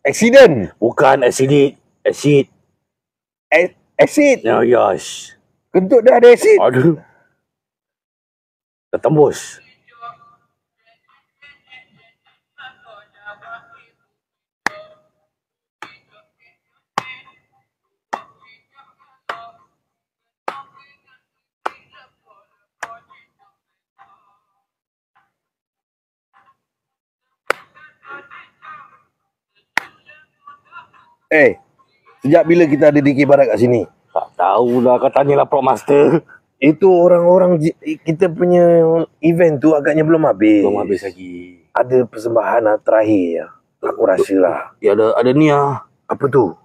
Accident? Bukan acidic. Acid. Acid? Yes. Kentut dah ada acid? Aduh. Dah tembus. Sejak bila kita ada Dikir Barat kat sini? Tak tahulah, kau tanyalah Prop Master. Itu orang-orang kita punya event tu agaknya belum habis. Belum habis lagi. Ada persembahan terakhir. Aku rasa lah. Ya ada ni ah. Apa tu?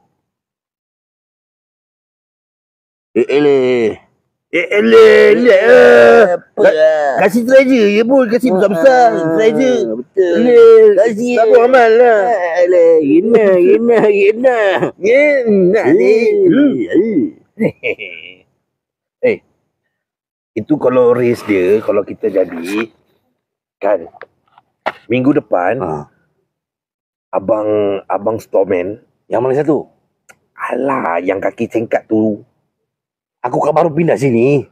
Kasih treasure je pun. Kasih besar-besar treasure. Betul. Kasih tak buat amal lah. Gina. Itu kalau race dia, kalau kita jadi kan minggu depan abang Storman. Yang mana satu? Alah, yang kaki cengkat tu. Aku kan baru pindah sini.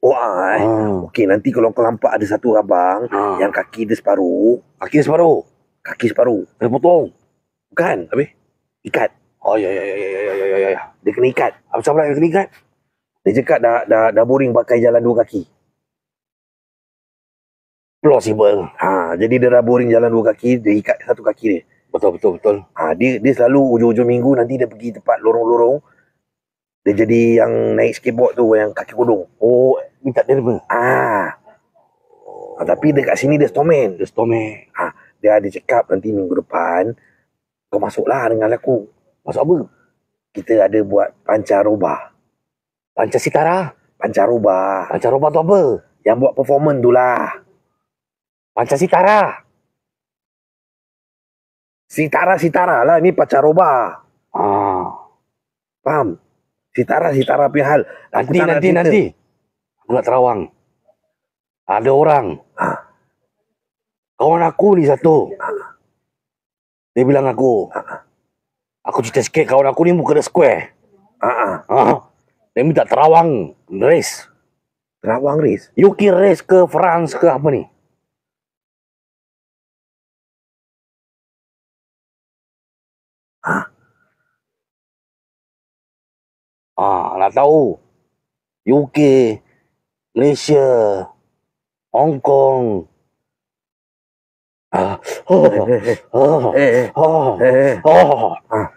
Okey, nanti kalau kau nampak ada satu abang yang kaki dia separuh. Kaki separuh. Kaki separuh. Dia potong. Bukan. Habis? Ikat. Oh ya. Dia kena ikat. Apa sebab yang kena ikat? Dia cakap dah boring pakai jalan dua kaki. Plausible. Jadi dia dah boring jalan dua kaki, dia ikat satu kaki dia. Betul. Dia selalu ujung-ujung minggu nanti dia pergi tempat lorong-lorong. Dia jadi yang naik skateboard tu, yang kaki kodong. Minta dia apa? Tapi dekat sini dia storeman. Dia ada cakap nanti minggu depan kau masuklah dengan aku. Masuk apa? Kita ada buat pancaroba. Pancasitara. Pancaroba Tu apa? yang buat performance tu lah. Pancasitara. Sitara lah, ni pancaroba. Faham? Sitara punya hal. Nanti. Aku nak terawang. Ada orang. Kawan aku ni satu. Dia bilang aku. Aku cerita sikit, kawan aku ni muka dia square. Dia minta terawang race. Terawang race? UK race ke France ke apa ni? Nak tahu. UK, Malaysia, Hong Kong.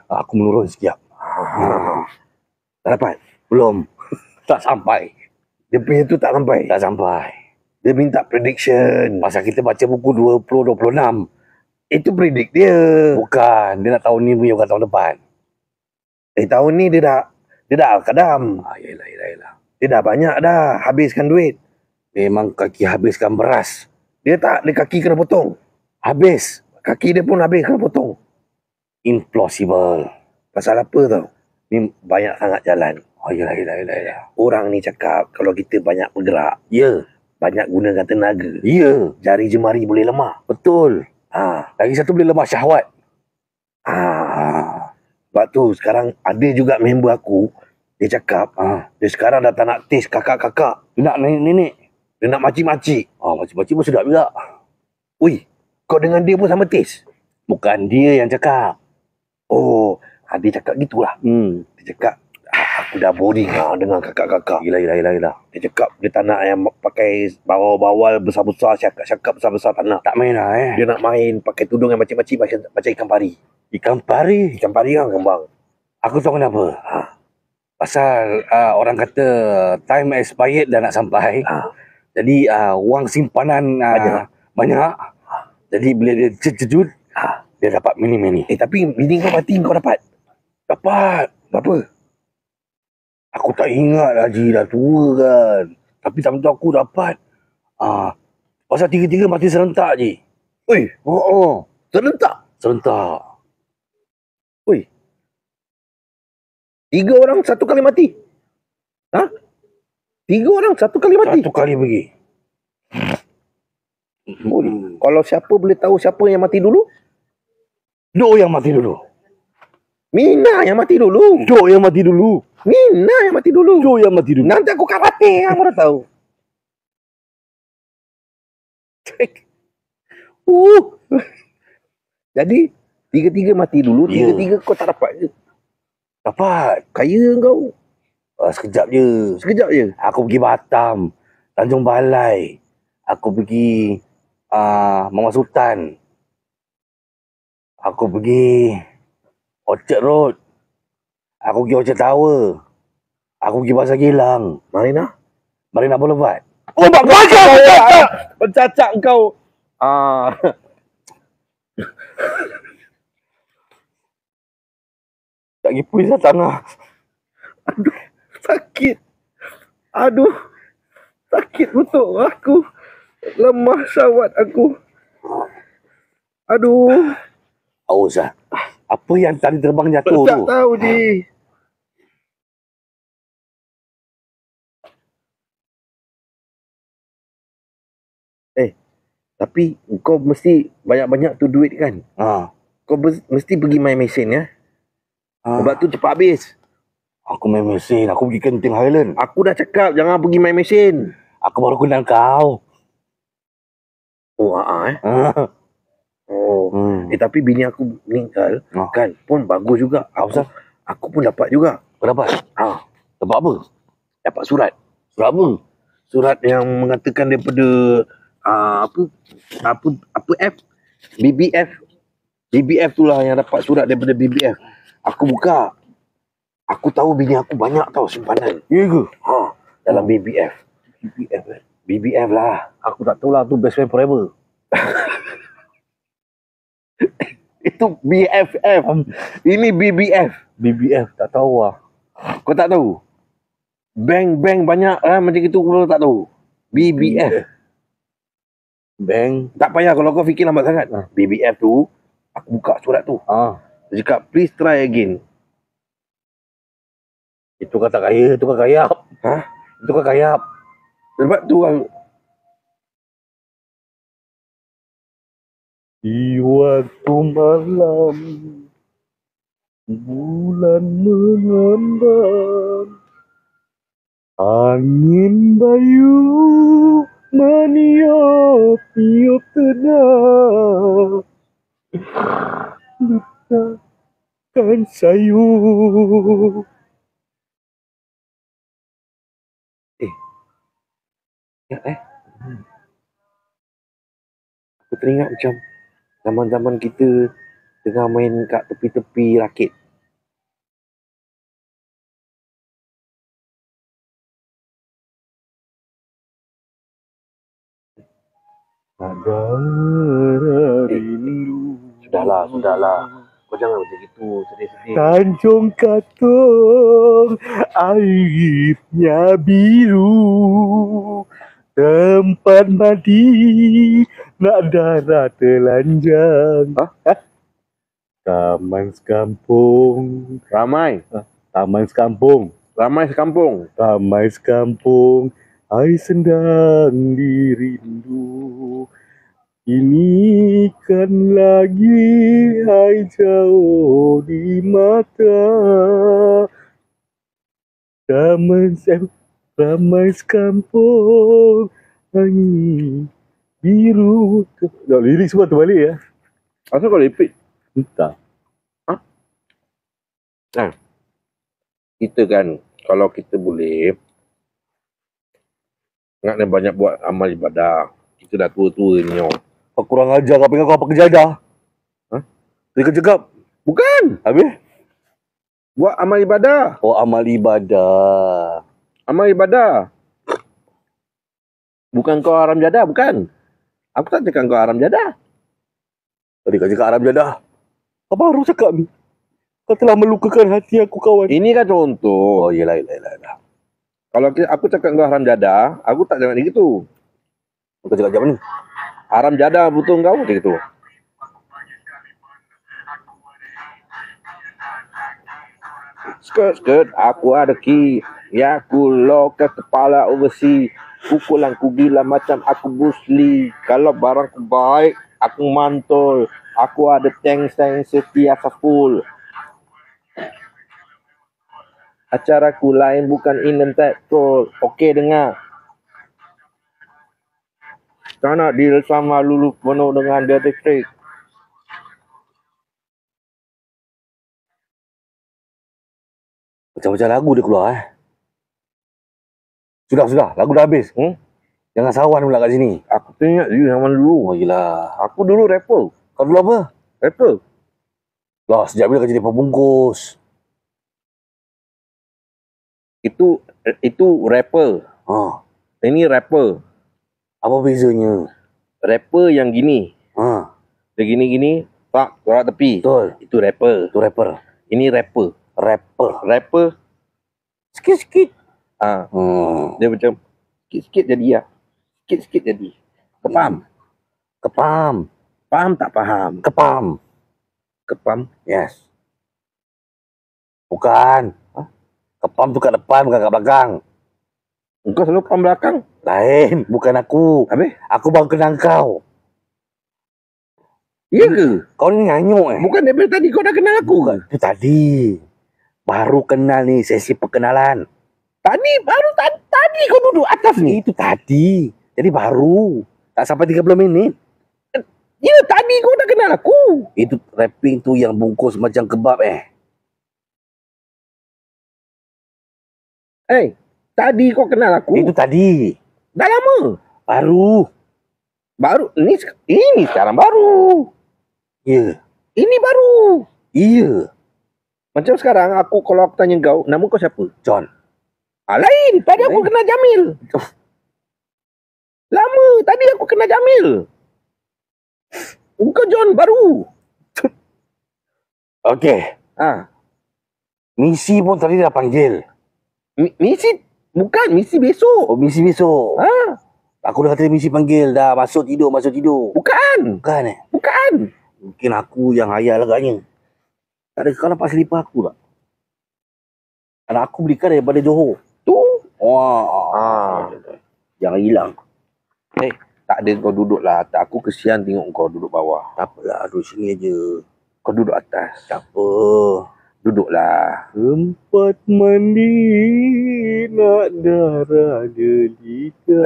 Aku menurun sekejap. Tak dapat. Belum. Tak sampai. Dia punya tu tak sampai. Tak sampai. Dia minta prediction. Pasal kita baca buku 2026. Itu predict dia. Bukan. Dia nak tahun ni punya, bukan tahun depan. Tahun ni dia dah al-kadam. Yelah. Dia dah banyak dah habiskan duit. Memang kaki habiskan beras. Dia kaki kena potong. Habis. Kaki dia pun habis kena potong. Impossible. Pasal apa tau? Ni banyak sangat jalan. Yelah. Orang ni cakap kalau kita banyak bergerak, Ya. banyak gunakan tenaga, Ya. jari jemari boleh lemah. Betul. Ha. Lagi satu boleh lemah syahwat. Sebab tu sekarang ada juga member aku, dia cakap, dia sekarang dah tak nak taste kakak-kakak. Dia nak nenek. Dia nak makcik-makcik. Macam-macam pun sedap juga. Ui, kau dengan dia pun sama taste? Bukan dia yang cakap. Oh, dia cakap gitulah. Dia cakap, aku dah boring dengan kakak-kakak. Yelah. Dia cakap dia tak nak yang pakai bawal-bawal besar-besar, syakap-syakap besar-besar, tak nak. Tak main lah Dia nak main pakai tudung yang macam-macam macam ikan pari. Ikan pari. Ikan pari kan kembang. Aku tahu kenapa. Pasal orang kata time expired dah nak sampai. Jadi wang simpanan banyak. Jadi bila dia terjejut, dia dapat mini-mini. Tapi bini kau mati kau dapat? Dapat. Berapa? Aku tak ingat Haji, dah tua kan. Tapi time tu aku dapat. Pasal tiga-tiga mati serentak je. Ui, serentak. Serentak. Ui. 3 orang satu kali mati. 3 orang satu kali mati. Satu kali pergi. Kalau siapa boleh tahu siapa yang mati dulu? Dok yang mati dulu. Mina yang mati dulu. Dok yang mati dulu. Mina yang mati dulu. Dok yang mati dulu. Nanti aku karate, kamu dah tahu. Jadi tiga-tiga mati dulu, tiga-tiga kau tak dapat ke? Dapat. Kaya kau. Sekejap je. Sekejap je. Aku pergi Batam, Tanjung Balai. Aku pergi Mama Sultan. Aku pergi Orchard Road. Aku pergi Orchard Tower. Aku pergi Pasar Gilang. Marina Boulevard. Pencacak kau. Tak pergi polis datang lah. Sakit. Aduh. Sakit betul aku. Lemah syahwat aku. Aduh. Aus lah. Apa yang tadi terbang jatuh Tak tu? tahu Ji. Tapi kau mesti banyak-banyak tu duit kan? Kau mesti pergi main mesin ya? Sebab tu cepat habis. Aku main mesin. Aku pergi Genting Highland. Aku dah cakap jangan pergi main mesin. Aku baru kenal kau. Tapi bini aku meninggal kan pun bagus juga. Aku pun dapat juga. Kau dapat? Dapat apa? Dapat surat. Surat apa? Surat yang mengatakan daripada BBF tu lah yang dapat surat daripada BBF. Aku buka. Aku tahu bini aku banyak tahu simpanan. Ya ke? Dalam BBF. BBF lah. Aku tak tahu lah tu best friend forever. Itu BFF. Ini BBF. BBF tak tahu lah. Kau tak tahu? Bank banyak macam itu kau tak tahu. BBF. Bank. Tak payah kalau kau fikir lambat sangat. BBF tu, aku buka surat tu. Dia cakap, please try again. Itu kata kaya, itu kan kayap. Itu kan kayap. Sebab tu Di waktu malam bulan mengambang, angin bayu meniup-niup tenang, lupakan sayu. Aku teringat macam zaman-zaman kita tengah main kat tepi-tepi rakit. Ada rindu. Sudahlah. Kau jangan macam gitu, sedih-sedih. Tanjung Katong, airnya biru, tempat mandi, nak darah telanjang. Taman sekampung, Ramai taman sekampung, sekampung. sekampung, air sedang dirindu. Ini kan lagi air jauh di mata. Ramai sekampung, angin biru. Lirik semua terbalik ya. Asal kau repeat? Entah. Kita kan, kalau kita boleh, ingatlah banyak buat amal ibadah. Kita dah tua-tua ni. Kau kurang ajar, kau pengen kau apa kerja dah? Dia cakap, Bukan. habis? Buat amal ibadah. Oh, amal ibadah. Amal ibadah. Bukan kau haram jadah, bukan. Aku tak cakap kau haram jadah. Tadi kau cakap Arab jadah. Kau baru cakap ni. Kau telah melukakan hati aku, kawan. Ini kan contoh. Oh, yelah. Kalau aku cakap kau haram jadah, aku tak jangan gitu. Kau cakap macam mana? Haram jadah betul kau macam gitu. Skirt, aku ada ki. Ya aku lock kepala overseas. Pukulan ku gila macam aku Bruce Lee. Kalau barang ku baik, aku mantul. Aku ada tank setiasa full. Acaraku lain bukan Indian Petrol. Okey dengar. Tak nak deal sama lulu penuh dengan detektif. Macam-macam lagu dia keluar Sudah. Lagu dah habis. Jangan sawan pula kat sini. Aku teringat dulu zaman dulu. Oh, yelah. Aku dulu rapper. Kau dulu apa? Rapper. Lah, sejak bila kau jadi pembungkus? Itu rapper. Ini rapper. Apa bezanya? Rapper yang gini. Dia gini-gini. Tak, tolak tepi. Betul. Itu rapper. Itu rapper. Ini rapper. Rapper. Sikit-sikit. Dia macam sikit-sikit jadi ya. Sikit-sikit jadi. Kepam. Faham tak faham? Kepam. Yes. Bukan. Kepam tu kat depan, bukan kat belakang. Engkau selalu kepam belakang. Lain, bukan aku. Habis? Aku baru kenal kau. Ya ke? Kau ni nganyuk Bukan daripada tadi kau dah kenal aku. Bukan. Itu tadi. Baru kenal ni, sesi perkenalan. Tadi kau duduk atas ni. Itu tadi. Jadi baru. Tak sampai 30 minit. Ya, tadi kau dah kenal aku. Itu rapping tu yang bungkus macam kebab Tadi kau kenal aku. Itu tadi. Dah lama. Baru. Ini sekarang baru. Ya. Ini baru. Iya. Macam sekarang kalau aku tanya kau, nama kau siapa? John. Lain. Tadi aku kenal Jamil. Lama. Tadi aku kenal Jamil. Engkau John baru. Okey. Misi pun tadi dah panggil. Misi bukan. Misi besok. Oh, misi besok. Aku dah kata misi panggil. Dah masuk tidur. Bukan. Bukan. Mungkin aku yang hayal agaknya. Tak ada kau nampak selipar aku tak? Anak aku belikan daripada Johor. Tu. Wah. Jangan hilang. Tak ada, kau duduk lah atas. Aku kesian tengok kau duduk bawah. Tak apalah. Duduk sini aja. Kau duduk atas. Tak apa. Duduklah. Tempat mandi nak darah delita.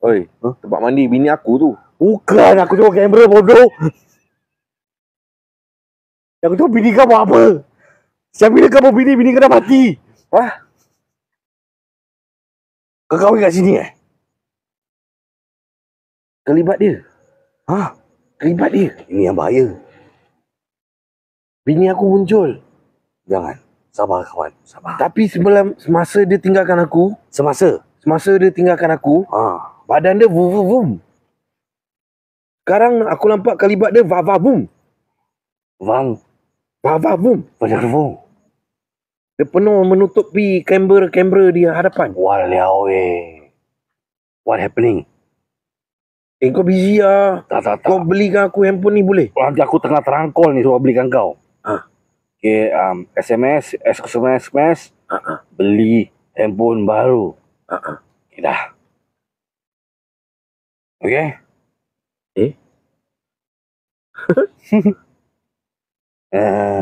Oi, tempat mandi bini aku tu. Bukan, aku tengok kamera bodoh. Aku tengok bini kau buat apa? Siapa bila kau bawa bini kau dah mati. Kau kahwin kat sini Kelibat dia. Ha? Kelibat dia. Ini yang bahaya. Bini aku muncul. Jangan. Sabar kawan. Sabar. Tapi semasa dia tinggalkan aku, Semasa. badan dia vum vum vum. Sekarang aku nampak kelibat dia va va vum. Vang. Va va vum. Penyervung. Dia penuh menutupi kamera dia hadapan. Waliau eh. What happening? Kau busy lah. Tak. Kau belikan aku handphone ni boleh? Nanti aku tengah terangkol ni suruh belikan kau. Okay, SMS. Beli handphone baru. Okay, dah. Okay?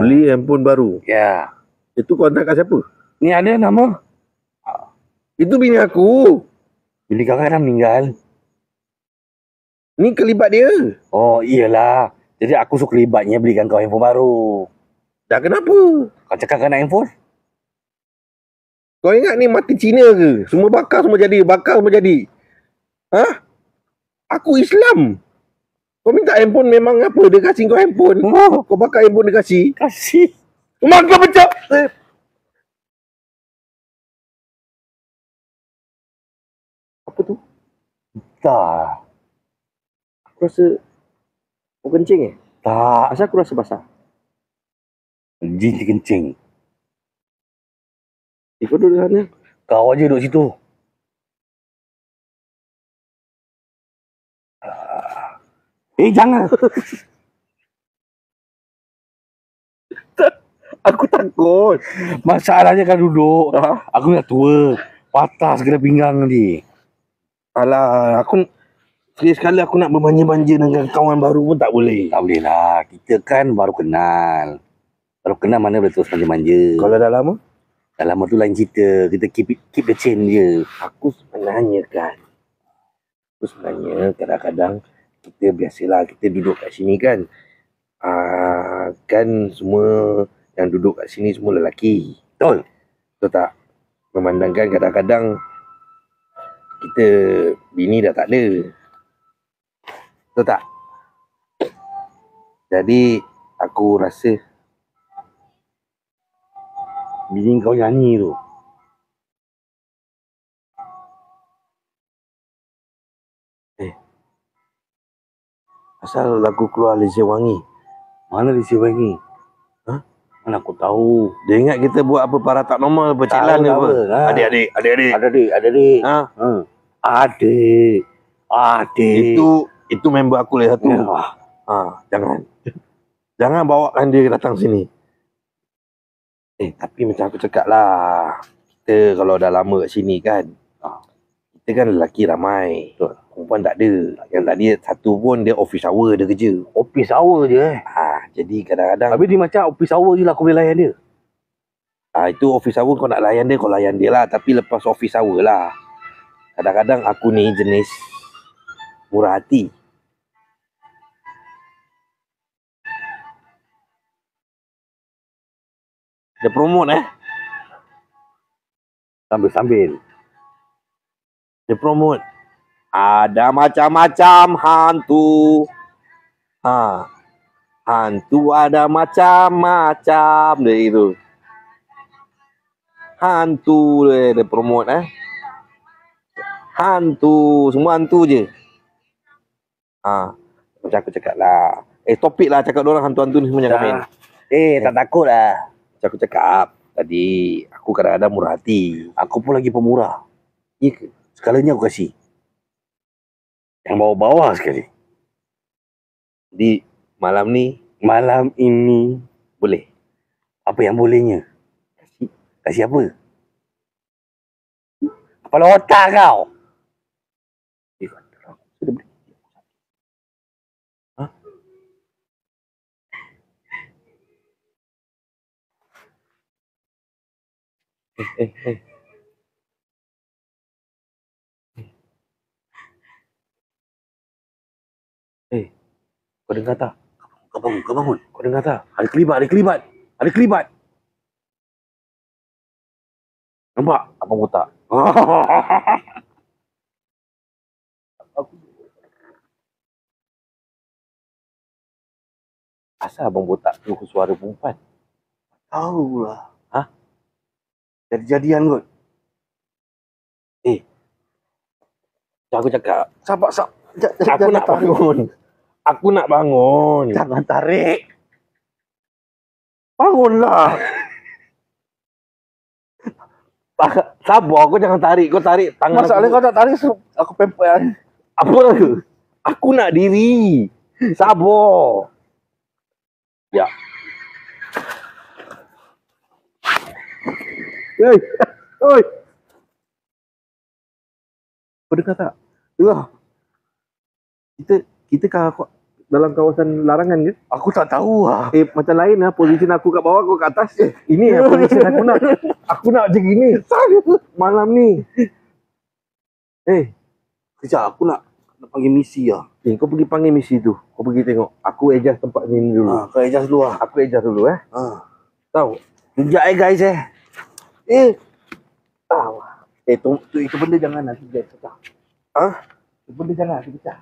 Beli handphone baru. Ya. Itu kau hantar kat siapa? Ni ada nama. Itu bini aku. Bini kakak dah meninggal. Ni kelibat dia. Oh, iyalah. Jadi aku suka libatnya belikan kau handphone baru. Dah kenapa? Kau cakap kau nak handphone? Kau ingat ni mati Cina ke? Semua bakar semua jadi. Ha? Aku Islam. Kau minta handphone memang apa? Dia kasih kau handphone. Oh, Kau bakar handphone dia kasih. kasih. Mak kau pecah. Apa tu? Tak. Aku rasa kau kencing Tak. Asal aku rasa basah? Jin kencing. Kau duduk sana. Kau aja duduk situ. Jangan. Aku takut. Masalahnya kan duduk. Aku dah tua. Patah segala pinggang ni. Alah, aku sekali-sekali aku nak bermanja-manja dengan kawan baru pun tak boleh. Tak boleh lah. Kita kan baru kenal. Baru kenal mana boleh terus manja-manja. Kalau dah lama, Dah lama tu lain cerita. Kita keep the chain je. aku sebenarnya kadang-kadang kita biasalah kita duduk kat sini kan. Kan semua yang duduk kat sini semua lelaki. Betul. Betul tak? Memandangkan kadang-kadang kita bini dah tak ada. Betul tak? Jadi aku rasa Bini kau nyanyi tu. asal lagu keluar Lezia Wangi. Mana dia si Wangi? Ha? Mana aku tahu. Dia ingat kita buat apa para tak normal apa Cik Lan ke apa? Adik-adik. Adik. Ha? Adik. Itu member aku lah satu. Jangan bawakan dia datang sini. Tapi macam aku cakap lah, kita kalau dah lama kat sini kan, kita kan lelaki ramai. Perempuan tak ada. Yang tadi satu pun dia office hour dia kerja. Office hour je Jadi kadang-kadang Habis dia macam office hour je lah aku boleh layan dia. itu office hour kau nak layan dia, kau layan dia lah. Tapi lepas office hour lah, kadang-kadang aku ni jenis murah hati. Dia promote Sambil-sambil. Dia promote. Ada macam-macam hantu. Hantu ada macam-macam dia itu. Hantu dia promote Hantu, semua hantu je. Macam aku cakap lah. Topik lah cakap orang hantu-hantu ni semua jangan main. Tak takut lah. Macam aku cakap tadi, aku kadang-kadang murah hati. Aku pun lagi pemurah. Ya ke? Sekalanya aku kasih. Yang bawah-bawah sekali. Jadi malam ini boleh. apa yang bolehnya? Kasih apa? Kepala otak kau. Kau dengar tak? Kau bangun. Kau dengar tak? Ada kelibat. Nampak? Apa otak? Asal abang botak tu suara perempuan? Tahu lah. Hah? Jadi-jadian kot. Aku cakap, Sabar. aku nak bangun. Aku nak bangun. Jangan tarik. Bangunlah. Sabar, kau jangan tarik. Kau tarik tangan Masalahnya aku. kau tak tarik, aku pempek. Apa? Aku nak diri. Sabar. Ya. Oi. Kau dengar tak? Dengar. Kita dalam kawasan larangan ke? Aku tak tahu lah. Macam lain lah. Posisi aku kat bawah, kau kat atas. Ini lah posisi aku nak. Aku nak macam gini. Malam ni. Sekejap, aku nak panggil misi lah. Kau pergi panggil misi tu. Kau pergi tengok. Aku adjust tempat ni dulu. Kau adjust dulu lah. Aku adjust dulu Tahu? Sekejap guys Tahu. Itu benda jangan nanti dia pecah. Itu benda jangan nanti pecah.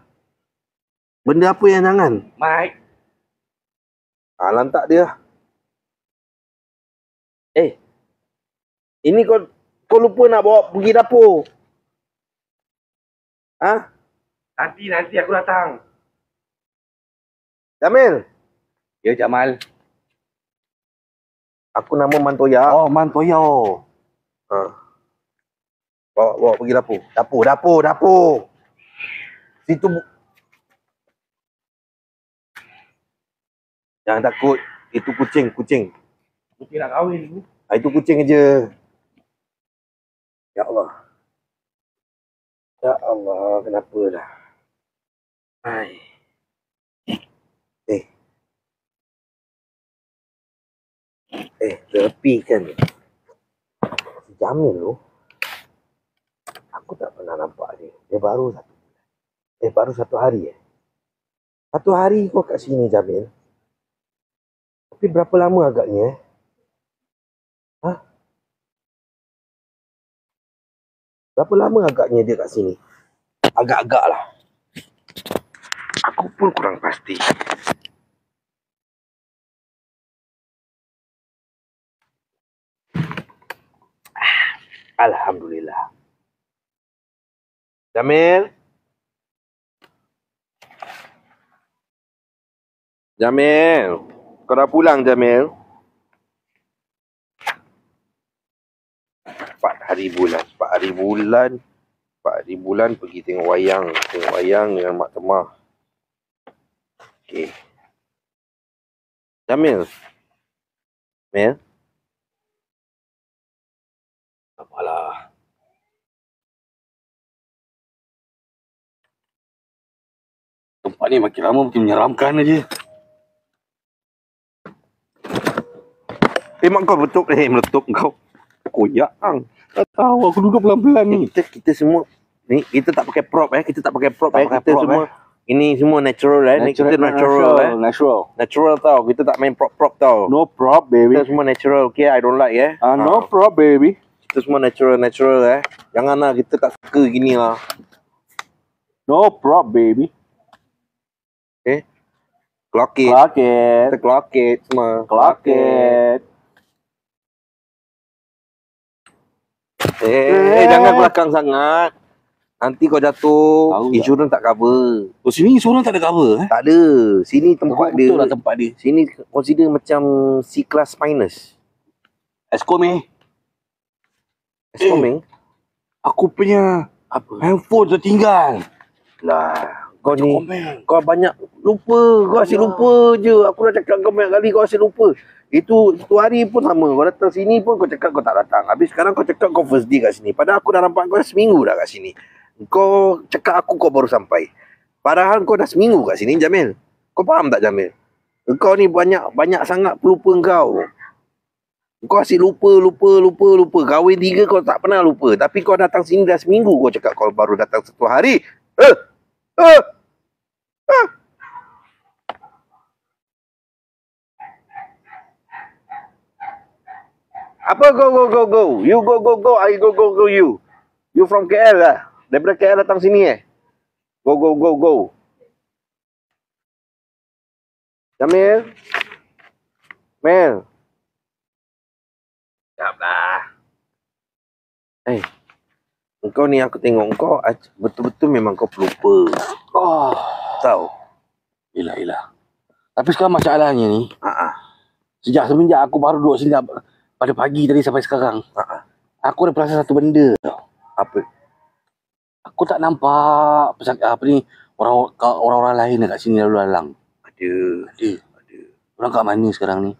Benda apa yang jangan? Mike. Lantak dia. Ini kau lupa nak bawa pergi dapur. Nanti aku datang. Jamil. Ya, Jamal. Aku nama Mantoya. Oh, Mantoyo. Bawa pergi dapur. Dapur. Situ jangan takut. Itu kucing. Mungkin nak kahwin. Itu kucing aja. Ya Allah. Ya Allah, kenapa dah? Tepi kan. Si Jamil tu, aku tak pernah nampak dia. Dia baru satu hari. Satu hari kau kat sini, Jamil. Tapi berapa lama agaknya? Berapa lama agaknya dia kat sini? Agak-agak lah. Aku pun kurang pasti. Alhamdulillah. Jamil? Kau dah pulang, Jamil? 4 hari bulan pergi tengok wayang dengan Mak Temah. Okey. Jamil. Apalah. Tempat ni makin lama makin menyeramkan aja. Mak kau meletup kau. Koyak hang. Tak tahu, aku duduk pelan-pelan ni. Kita semua ni kita tak pakai prop kita tak pakai prop Tak pakai kita prop, semua ini semua natural ni kita natural tau. Kita tak main prop tau. No prop, baby. Kita semua natural, okay? I don't like No prop, baby. Kita semua natural Janganlah kita tak suka gini lah. No prop, baby. Okay? Clock it. Kita clock it semua. Clock it. Jangan belakang sangat. Nanti kau jatuh, Tahu insurans tak cover. Oh, sini seorang tak ada cover Tak ada. Sini tempat dia. Betul lah tempat dia. Sini consider macam C-class minus. Escome. Escoming. Aku punya Apa? handphone tertinggal. Lah, kau ni Komen. kau banyak lupa. Kau asyik lupa je. Aku dah cakap kau banyak kali kau asyik lupa. Itu hari pun sama. Kau datang sini pun kau cakap kau tak datang. Habis sekarang kau cakap kau first day kat sini. Padahal aku dah nampak kau dah seminggu dah kat sini. Kau cakap aku kau baru sampai. Padahal kau dah seminggu kat sini, Jamil. Kau faham tak, Jamil? Kau ni banyak sangat pelupa kau. Kau asyik lupa. Kahwin 3 kau tak pernah lupa. Tapi kau datang sini dah seminggu. Kau cakap kau baru datang 1 hari. Apa go. You go. I go you. You from KL lah. Daripada KL datang sini Go. Jamil. Mel. Sekejaplah. Engkau ni aku tengok engkau betul-betul memang kau pelupa. Oh, Tahu? yelah. Tapi sekarang masalahnya ni, Ha. semenjak aku baru duduk sini pada pagi tadi sampai sekarang, aku ada perasan satu benda. Apa? Aku tak nampak orang-orang lain dekat sini lalu lalang. Ada. Orang kat mana sekarang ni?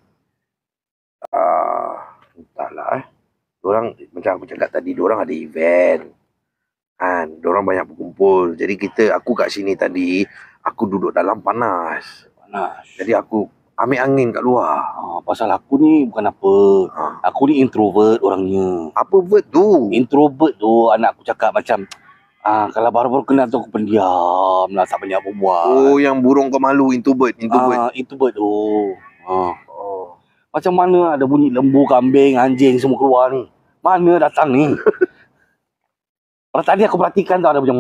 Entahlah. Diorang macam aku cakap tadi, diorang ada event. Kan, diorang banyak berkumpul. Jadi aku kat sini tadi, aku duduk dalam panas. Jadi aku ambil angin kat luar. Pasal aku ni bukan apa. Aku ni introvert orangnya. Apa word tu? Introvert tu anak aku cakap macam kalau baru-baru kenal tu aku pendiam lah, tak banyak berbual. Oh, yang burung kau malu, introvert. Introvert tu. Macam mana ada bunyi lembu, kambing, anjing semua keluar ni? Mana datang ni? Orang tadi aku perhatikan tu ada macam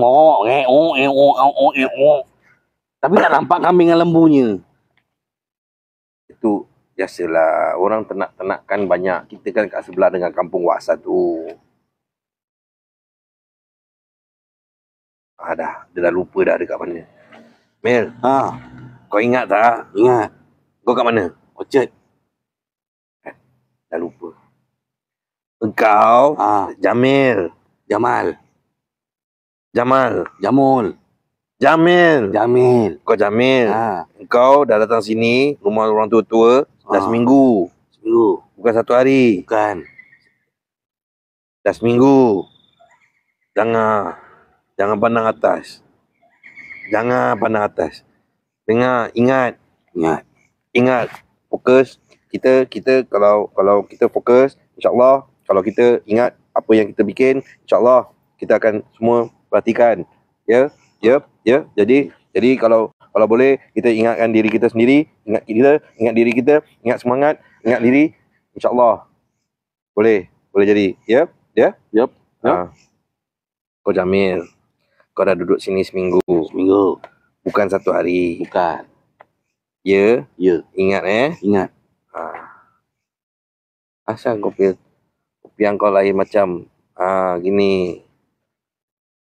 tapi tak nampak kambing dengan lembunya. Itu biasalah. Orang ternak-ternakkan banyak. Kita kan kat sebelah dengan kampung Waksa tu. Dia dah lupa dah dekat mana. Mel, kau ingat tak? Ingat. Kau kat mana? Orchard. Dah lupa. Engkau, Jamil. Jamal. Jamil. Jamil. Kau Jamil. Engkau dah datang sini, rumah orang tua-tua, dah seminggu. Bukan 1 hari. Bukan. Dah seminggu. Jangan pandang atas. Dengar, ingat. Fokus. Kita kalau kita fokus, insya-Allah, kalau kita ingat apa yang kita bikin, insya-Allah kita akan semua perhatikan. Ya. Jadi kalau boleh kita ingatkan diri kita sendiri, ingat diri kita, ingat semangat, ingat diri, insya-Allah. Boleh jadi. Ya. Kau Jamil. Kau dah duduk sini seminggu. Bukan 1 hari. Bukan. Ya. Ingat. Asal kopi yang kau lain macam gini.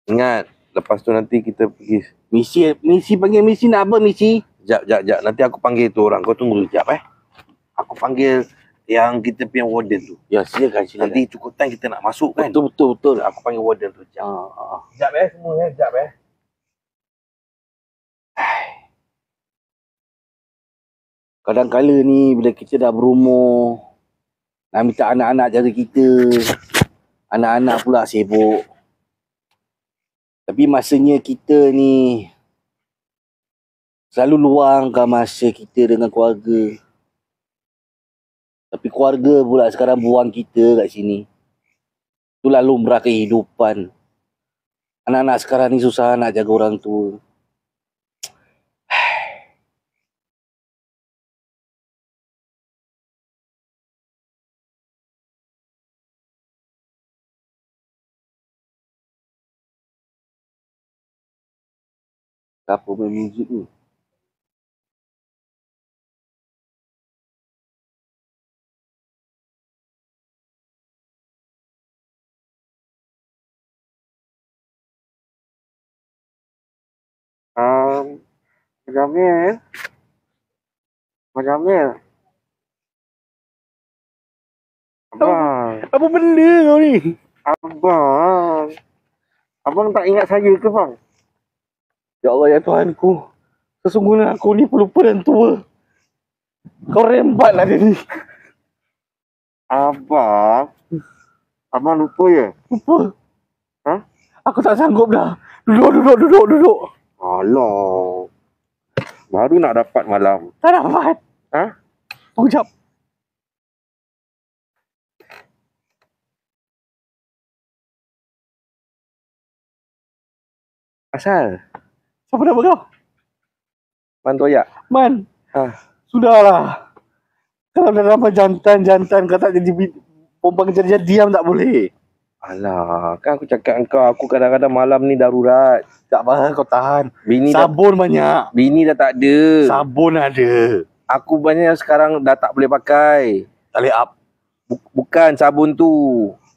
Ingat, lepas tu nanti kita pergi. Misi panggil misi nak apa misi? Sekejap. Nanti aku panggil tu orang. Kau tunggu sekejap Aku panggil yang kita punya warden tu. Ya, silakan. Nanti cukup time kita nak masuk kan. Betul. Aku panggil warden tu. Sekejap semua sekejap Kadang-kala ni bila kita dah berumur, nak minta anak-anak jaga kita, anak-anak pula sibuk. Tapi masanya kita ni selalu luangkan masa kita dengan keluarga. Tapi keluarga pula sekarang buang kita kat sini. Itulah lumrah kehidupan. Anak-anak sekarang ni susah nak jaga orang tua. Apa main muzik ni? Jamil. Abang. Apa benda kau ni? Abang tak ingat saya ke bang? Ya Allah, ya Tuhanku. Sesungguhnya aku ni pelupa dan tua. Kau rembatlah dia ni. Abang lupa ya? Lupa. Aku tak sanggup dah. Duduk. Alah. Baru nak dapat malam. Tak dapat. Tunggu jap. Asal? Siapa nama kau? Man Toyak. Man. Sudahlah. Kalau dah nama jantan kau tak jadi perempuan kerja diam tak boleh. Alah, kan aku cakap engkau, aku kadang-kadang malam ni darurat. Tak apa, kau tahan. Bini Sabun banyak. Bini dah tak ada. Sabun ada. Aku banyak sekarang dah tak boleh pakai. Tali up. Bukan sabun tu.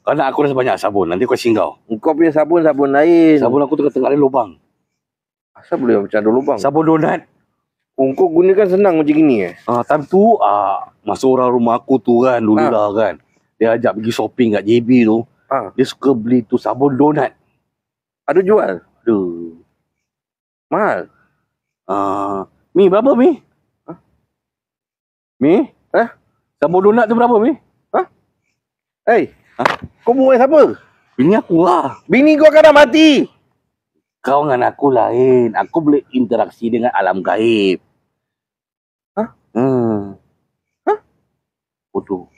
Kerana aku rasa banyak sabun. Nanti kau singgau. Kau punya sabun lain. Sabun aku tengah-tengah ada lubang. Asal boleh macam ada lubang? Sabun donat. Kau gunakan senang macam gini Time tu masa orang rumah aku tu kan dulu lah kan. Dia ajak pergi shopping kat JB tu. Dia suka beli tu sabun donat. Ada jual? Aduh. Mahal? Mi berapa Mi? Mi? Sabun donat tu berapa Mi? Kau buat siapa? Bini aku lah. Bini kau akan dah mati. Kau dengan aku lain. Aku boleh interaksi dengan alam gaib. Bodoh.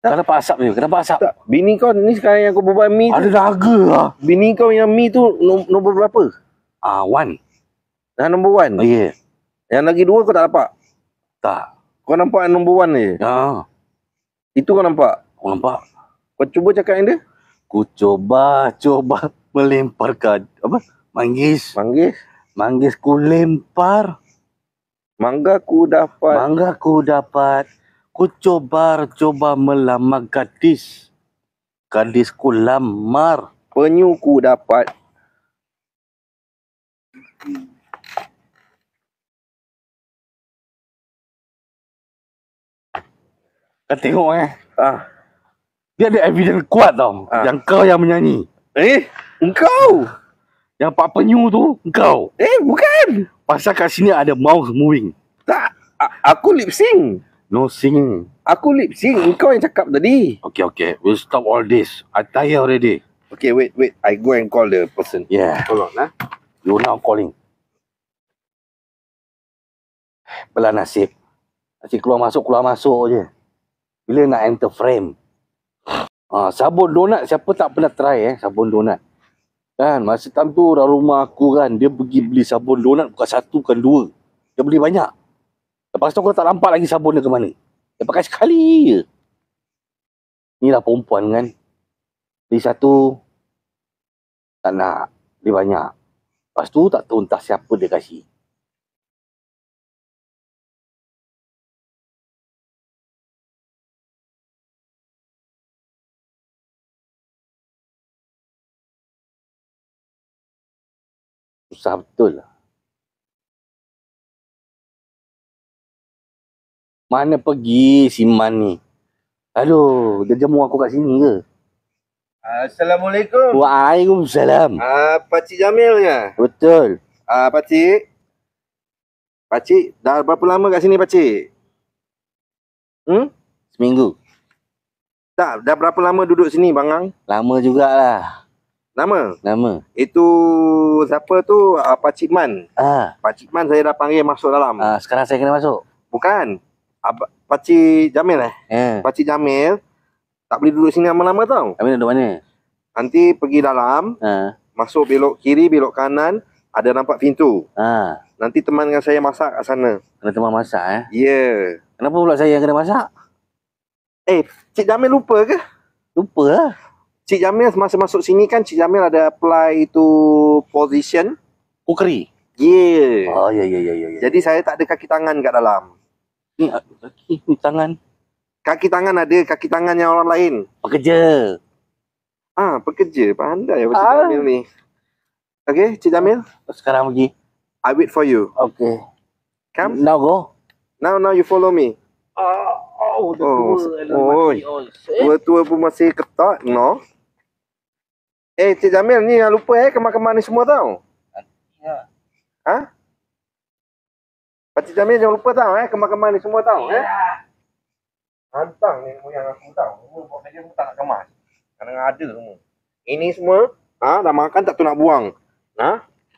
Kenapa asap ni? Kenapa asap? Tak, bini kau ni sekarang yang kau berbual mi tu. Ada dahaga lah. Bini kau yang mi tu nombor berapa? One. Dah nombor 1. Ya. Yang lagi 2 kau tak dapat? Tak. Kau nampak nombor 1 je? Itu kau nampak? Aku nampak. Kau cuba cakap yang dia? Ku coba melemparkan. Manggis. Manggis ku lempar. Mangga ku dapat. Ku coba melamar gadis. Gadis ku lamar. Penyu ku dapat. Kau tengok Dia ada evidence kuat tau. Yang kau yang menyanyi. Engkau? Yang Pak Penyu tu engkau. Bukan. Pasal kat sini ada mouse moving. Tak. Aku lip sync. No singing. Aku lip sync. Engkau yang cakap tadi. Okay. We'll stop all this. I tired already. Okay, wait. I go and call the person. Yeah. Hold on, You now calling. Belah nasib. Nasib keluar masuk je. Bila nak enter frame. Sabun donat, siapa tak pernah try sabun donat. Kan, masa time tu orang rumah aku kan, dia pergi beli sabun donat bukan 1, bukan 2. Dia beli banyak. Lepas tu aku tak nampak lagi sabun dia ke mana. Dia pakai sekali je. Inilah perempuan kan. Beli 1, tak nak. Beli banyak. Lepas tu tak tahu entah siapa dia kasih. Susah betul lah. Mana pergi si Man ni? Aduh, dia jemu aku kat sini ke? Assalamualaikum. Waalaikumsalam. Pakcik Jamil ya? Betul. Pakcik. Pakcik, dah berapa lama kat sini pakcik? Seminggu. Tak, dah berapa lama duduk sini Bangang? Lama jugalah. Nama? Itu siapa tu? Pakcik Man. Pakcik Man saya dah panggil masuk dalam. Sekarang saya kena masuk? Bukan. Pakcik Jamil Pakcik Jamil tak boleh duduk sini lama-lama tau. Habis duduk mana? Nanti pergi dalam, masuk belok kiri, belok kanan, ada nampak pintu. Nanti teman dengan saya masak kat sana. Kena teman masak Ya. Kenapa pula saya yang kena masak? Cik Jamil lupa ke? Lupa lah. Cik Jamil masa masuk sini kan Cik Jamil ada apply to position Kukeri? Ya. Ya. Jadi saya tak ada kaki tangan kat dalam. Ni kaki, ni tangan. Kaki tangan ada, kaki tangannya orang lain. Pekerja. Pekerja. Pandai Cik Jamil ni. Okay, Cik Jamil. Sekarang pergi. I wait for you. Okay. Come. Now go. Now you follow me. Tua-tua pun masih ketat, no? Cik Jamil ni jangan lupa kemar-kemar ni semua tau. Pakcik Jamil jangan lupa tau kemar-kemar ni semua tau. Hantang ni moyang aku tau. Semua buat kerja pun tak nak kemas. Kadang ada semua. Ini semua dah makan tak tu nak buang.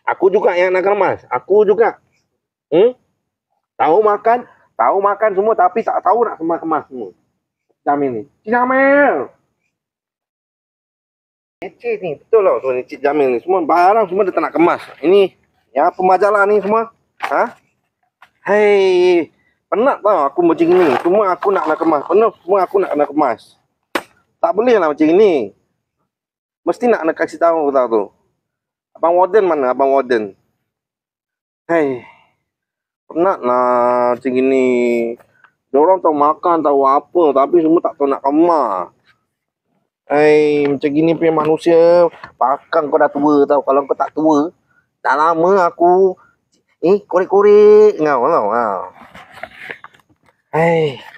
Aku juga yang nak kemas. Aku juga. Tahu makan semua tapi tak tahu nak kemas semua. Cik Jamil ni. Cik Jamil. Cik ni betul lah tu ni Cik Jamil ni. Semua barang semua dia tak nak kemas. Ini ya pemajalah ni semua. Hei, penat tau aku macam ni. Semua aku nak kemas. Semua aku nak kemas. Tak boleh lah macam ni. Mesti nak kasih tahu tau tu. Abang Warden mana? Abang Warden. Hei. Penat lah macam gini. Diorang tahu makan, tahu apa, tapi semua tak tahu nak kemar. Macam gini punya manusia, pakang kau dah tua tau. Kalau kau tak tua, tak lama aku korek-korek kau tau.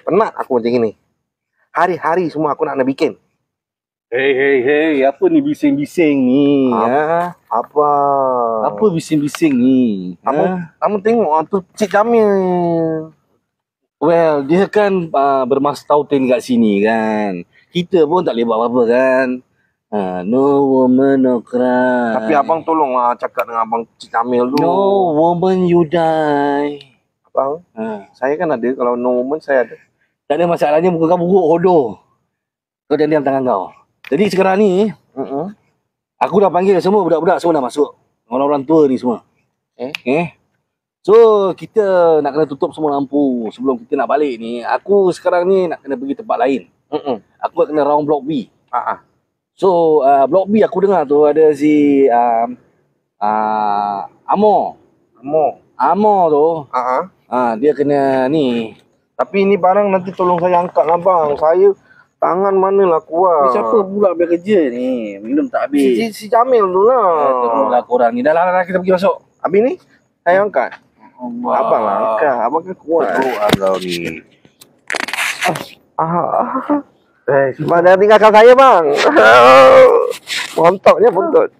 Penat aku macam gini. Hari-hari semua aku nak bikin. Hey, apa ni bising-bising ni? Apa? Apa bising-bising ni? Kamu tengok tu Cik Jamil. Well, dia kan bermastautin kat sini kan. Kita pun tak boleh buat apa-apa kan. No woman no cry. Tapi abang tolonglah cakap dengan abang Cik Jamil tu. No woman you die. Abang, saya kan ada. Kalau no woman saya ada. Tak ada masalahnya muka kau buruk hodoh. Kau diam tangan kau. Jadi sekarang ni, aku dah panggil semua budak-budak semua dah masuk. Orang-orang tua ni semua. So, kita nak kena tutup semua lampu sebelum kita nak balik ni. Aku sekarang ni nak kena pergi tempat lain. Aku nak kena round Block B. So, Block B aku dengar tu ada si Amor tu. Dia kena ni. Tapi ni barang nanti tolong saya angkat lah bang. Saya tangan manalah kuat. Siapa pula bekerja ni? Minum tak habis. Si Jamil tu lah. Tolonglah korang ni. Dah lah, kita pergi masuk. Habis ni, saya angkat. Abang lah angkat. Abang kan kuat. Kau ni. Bang, jangan tinggalkan saya bang. Montoknya buntut.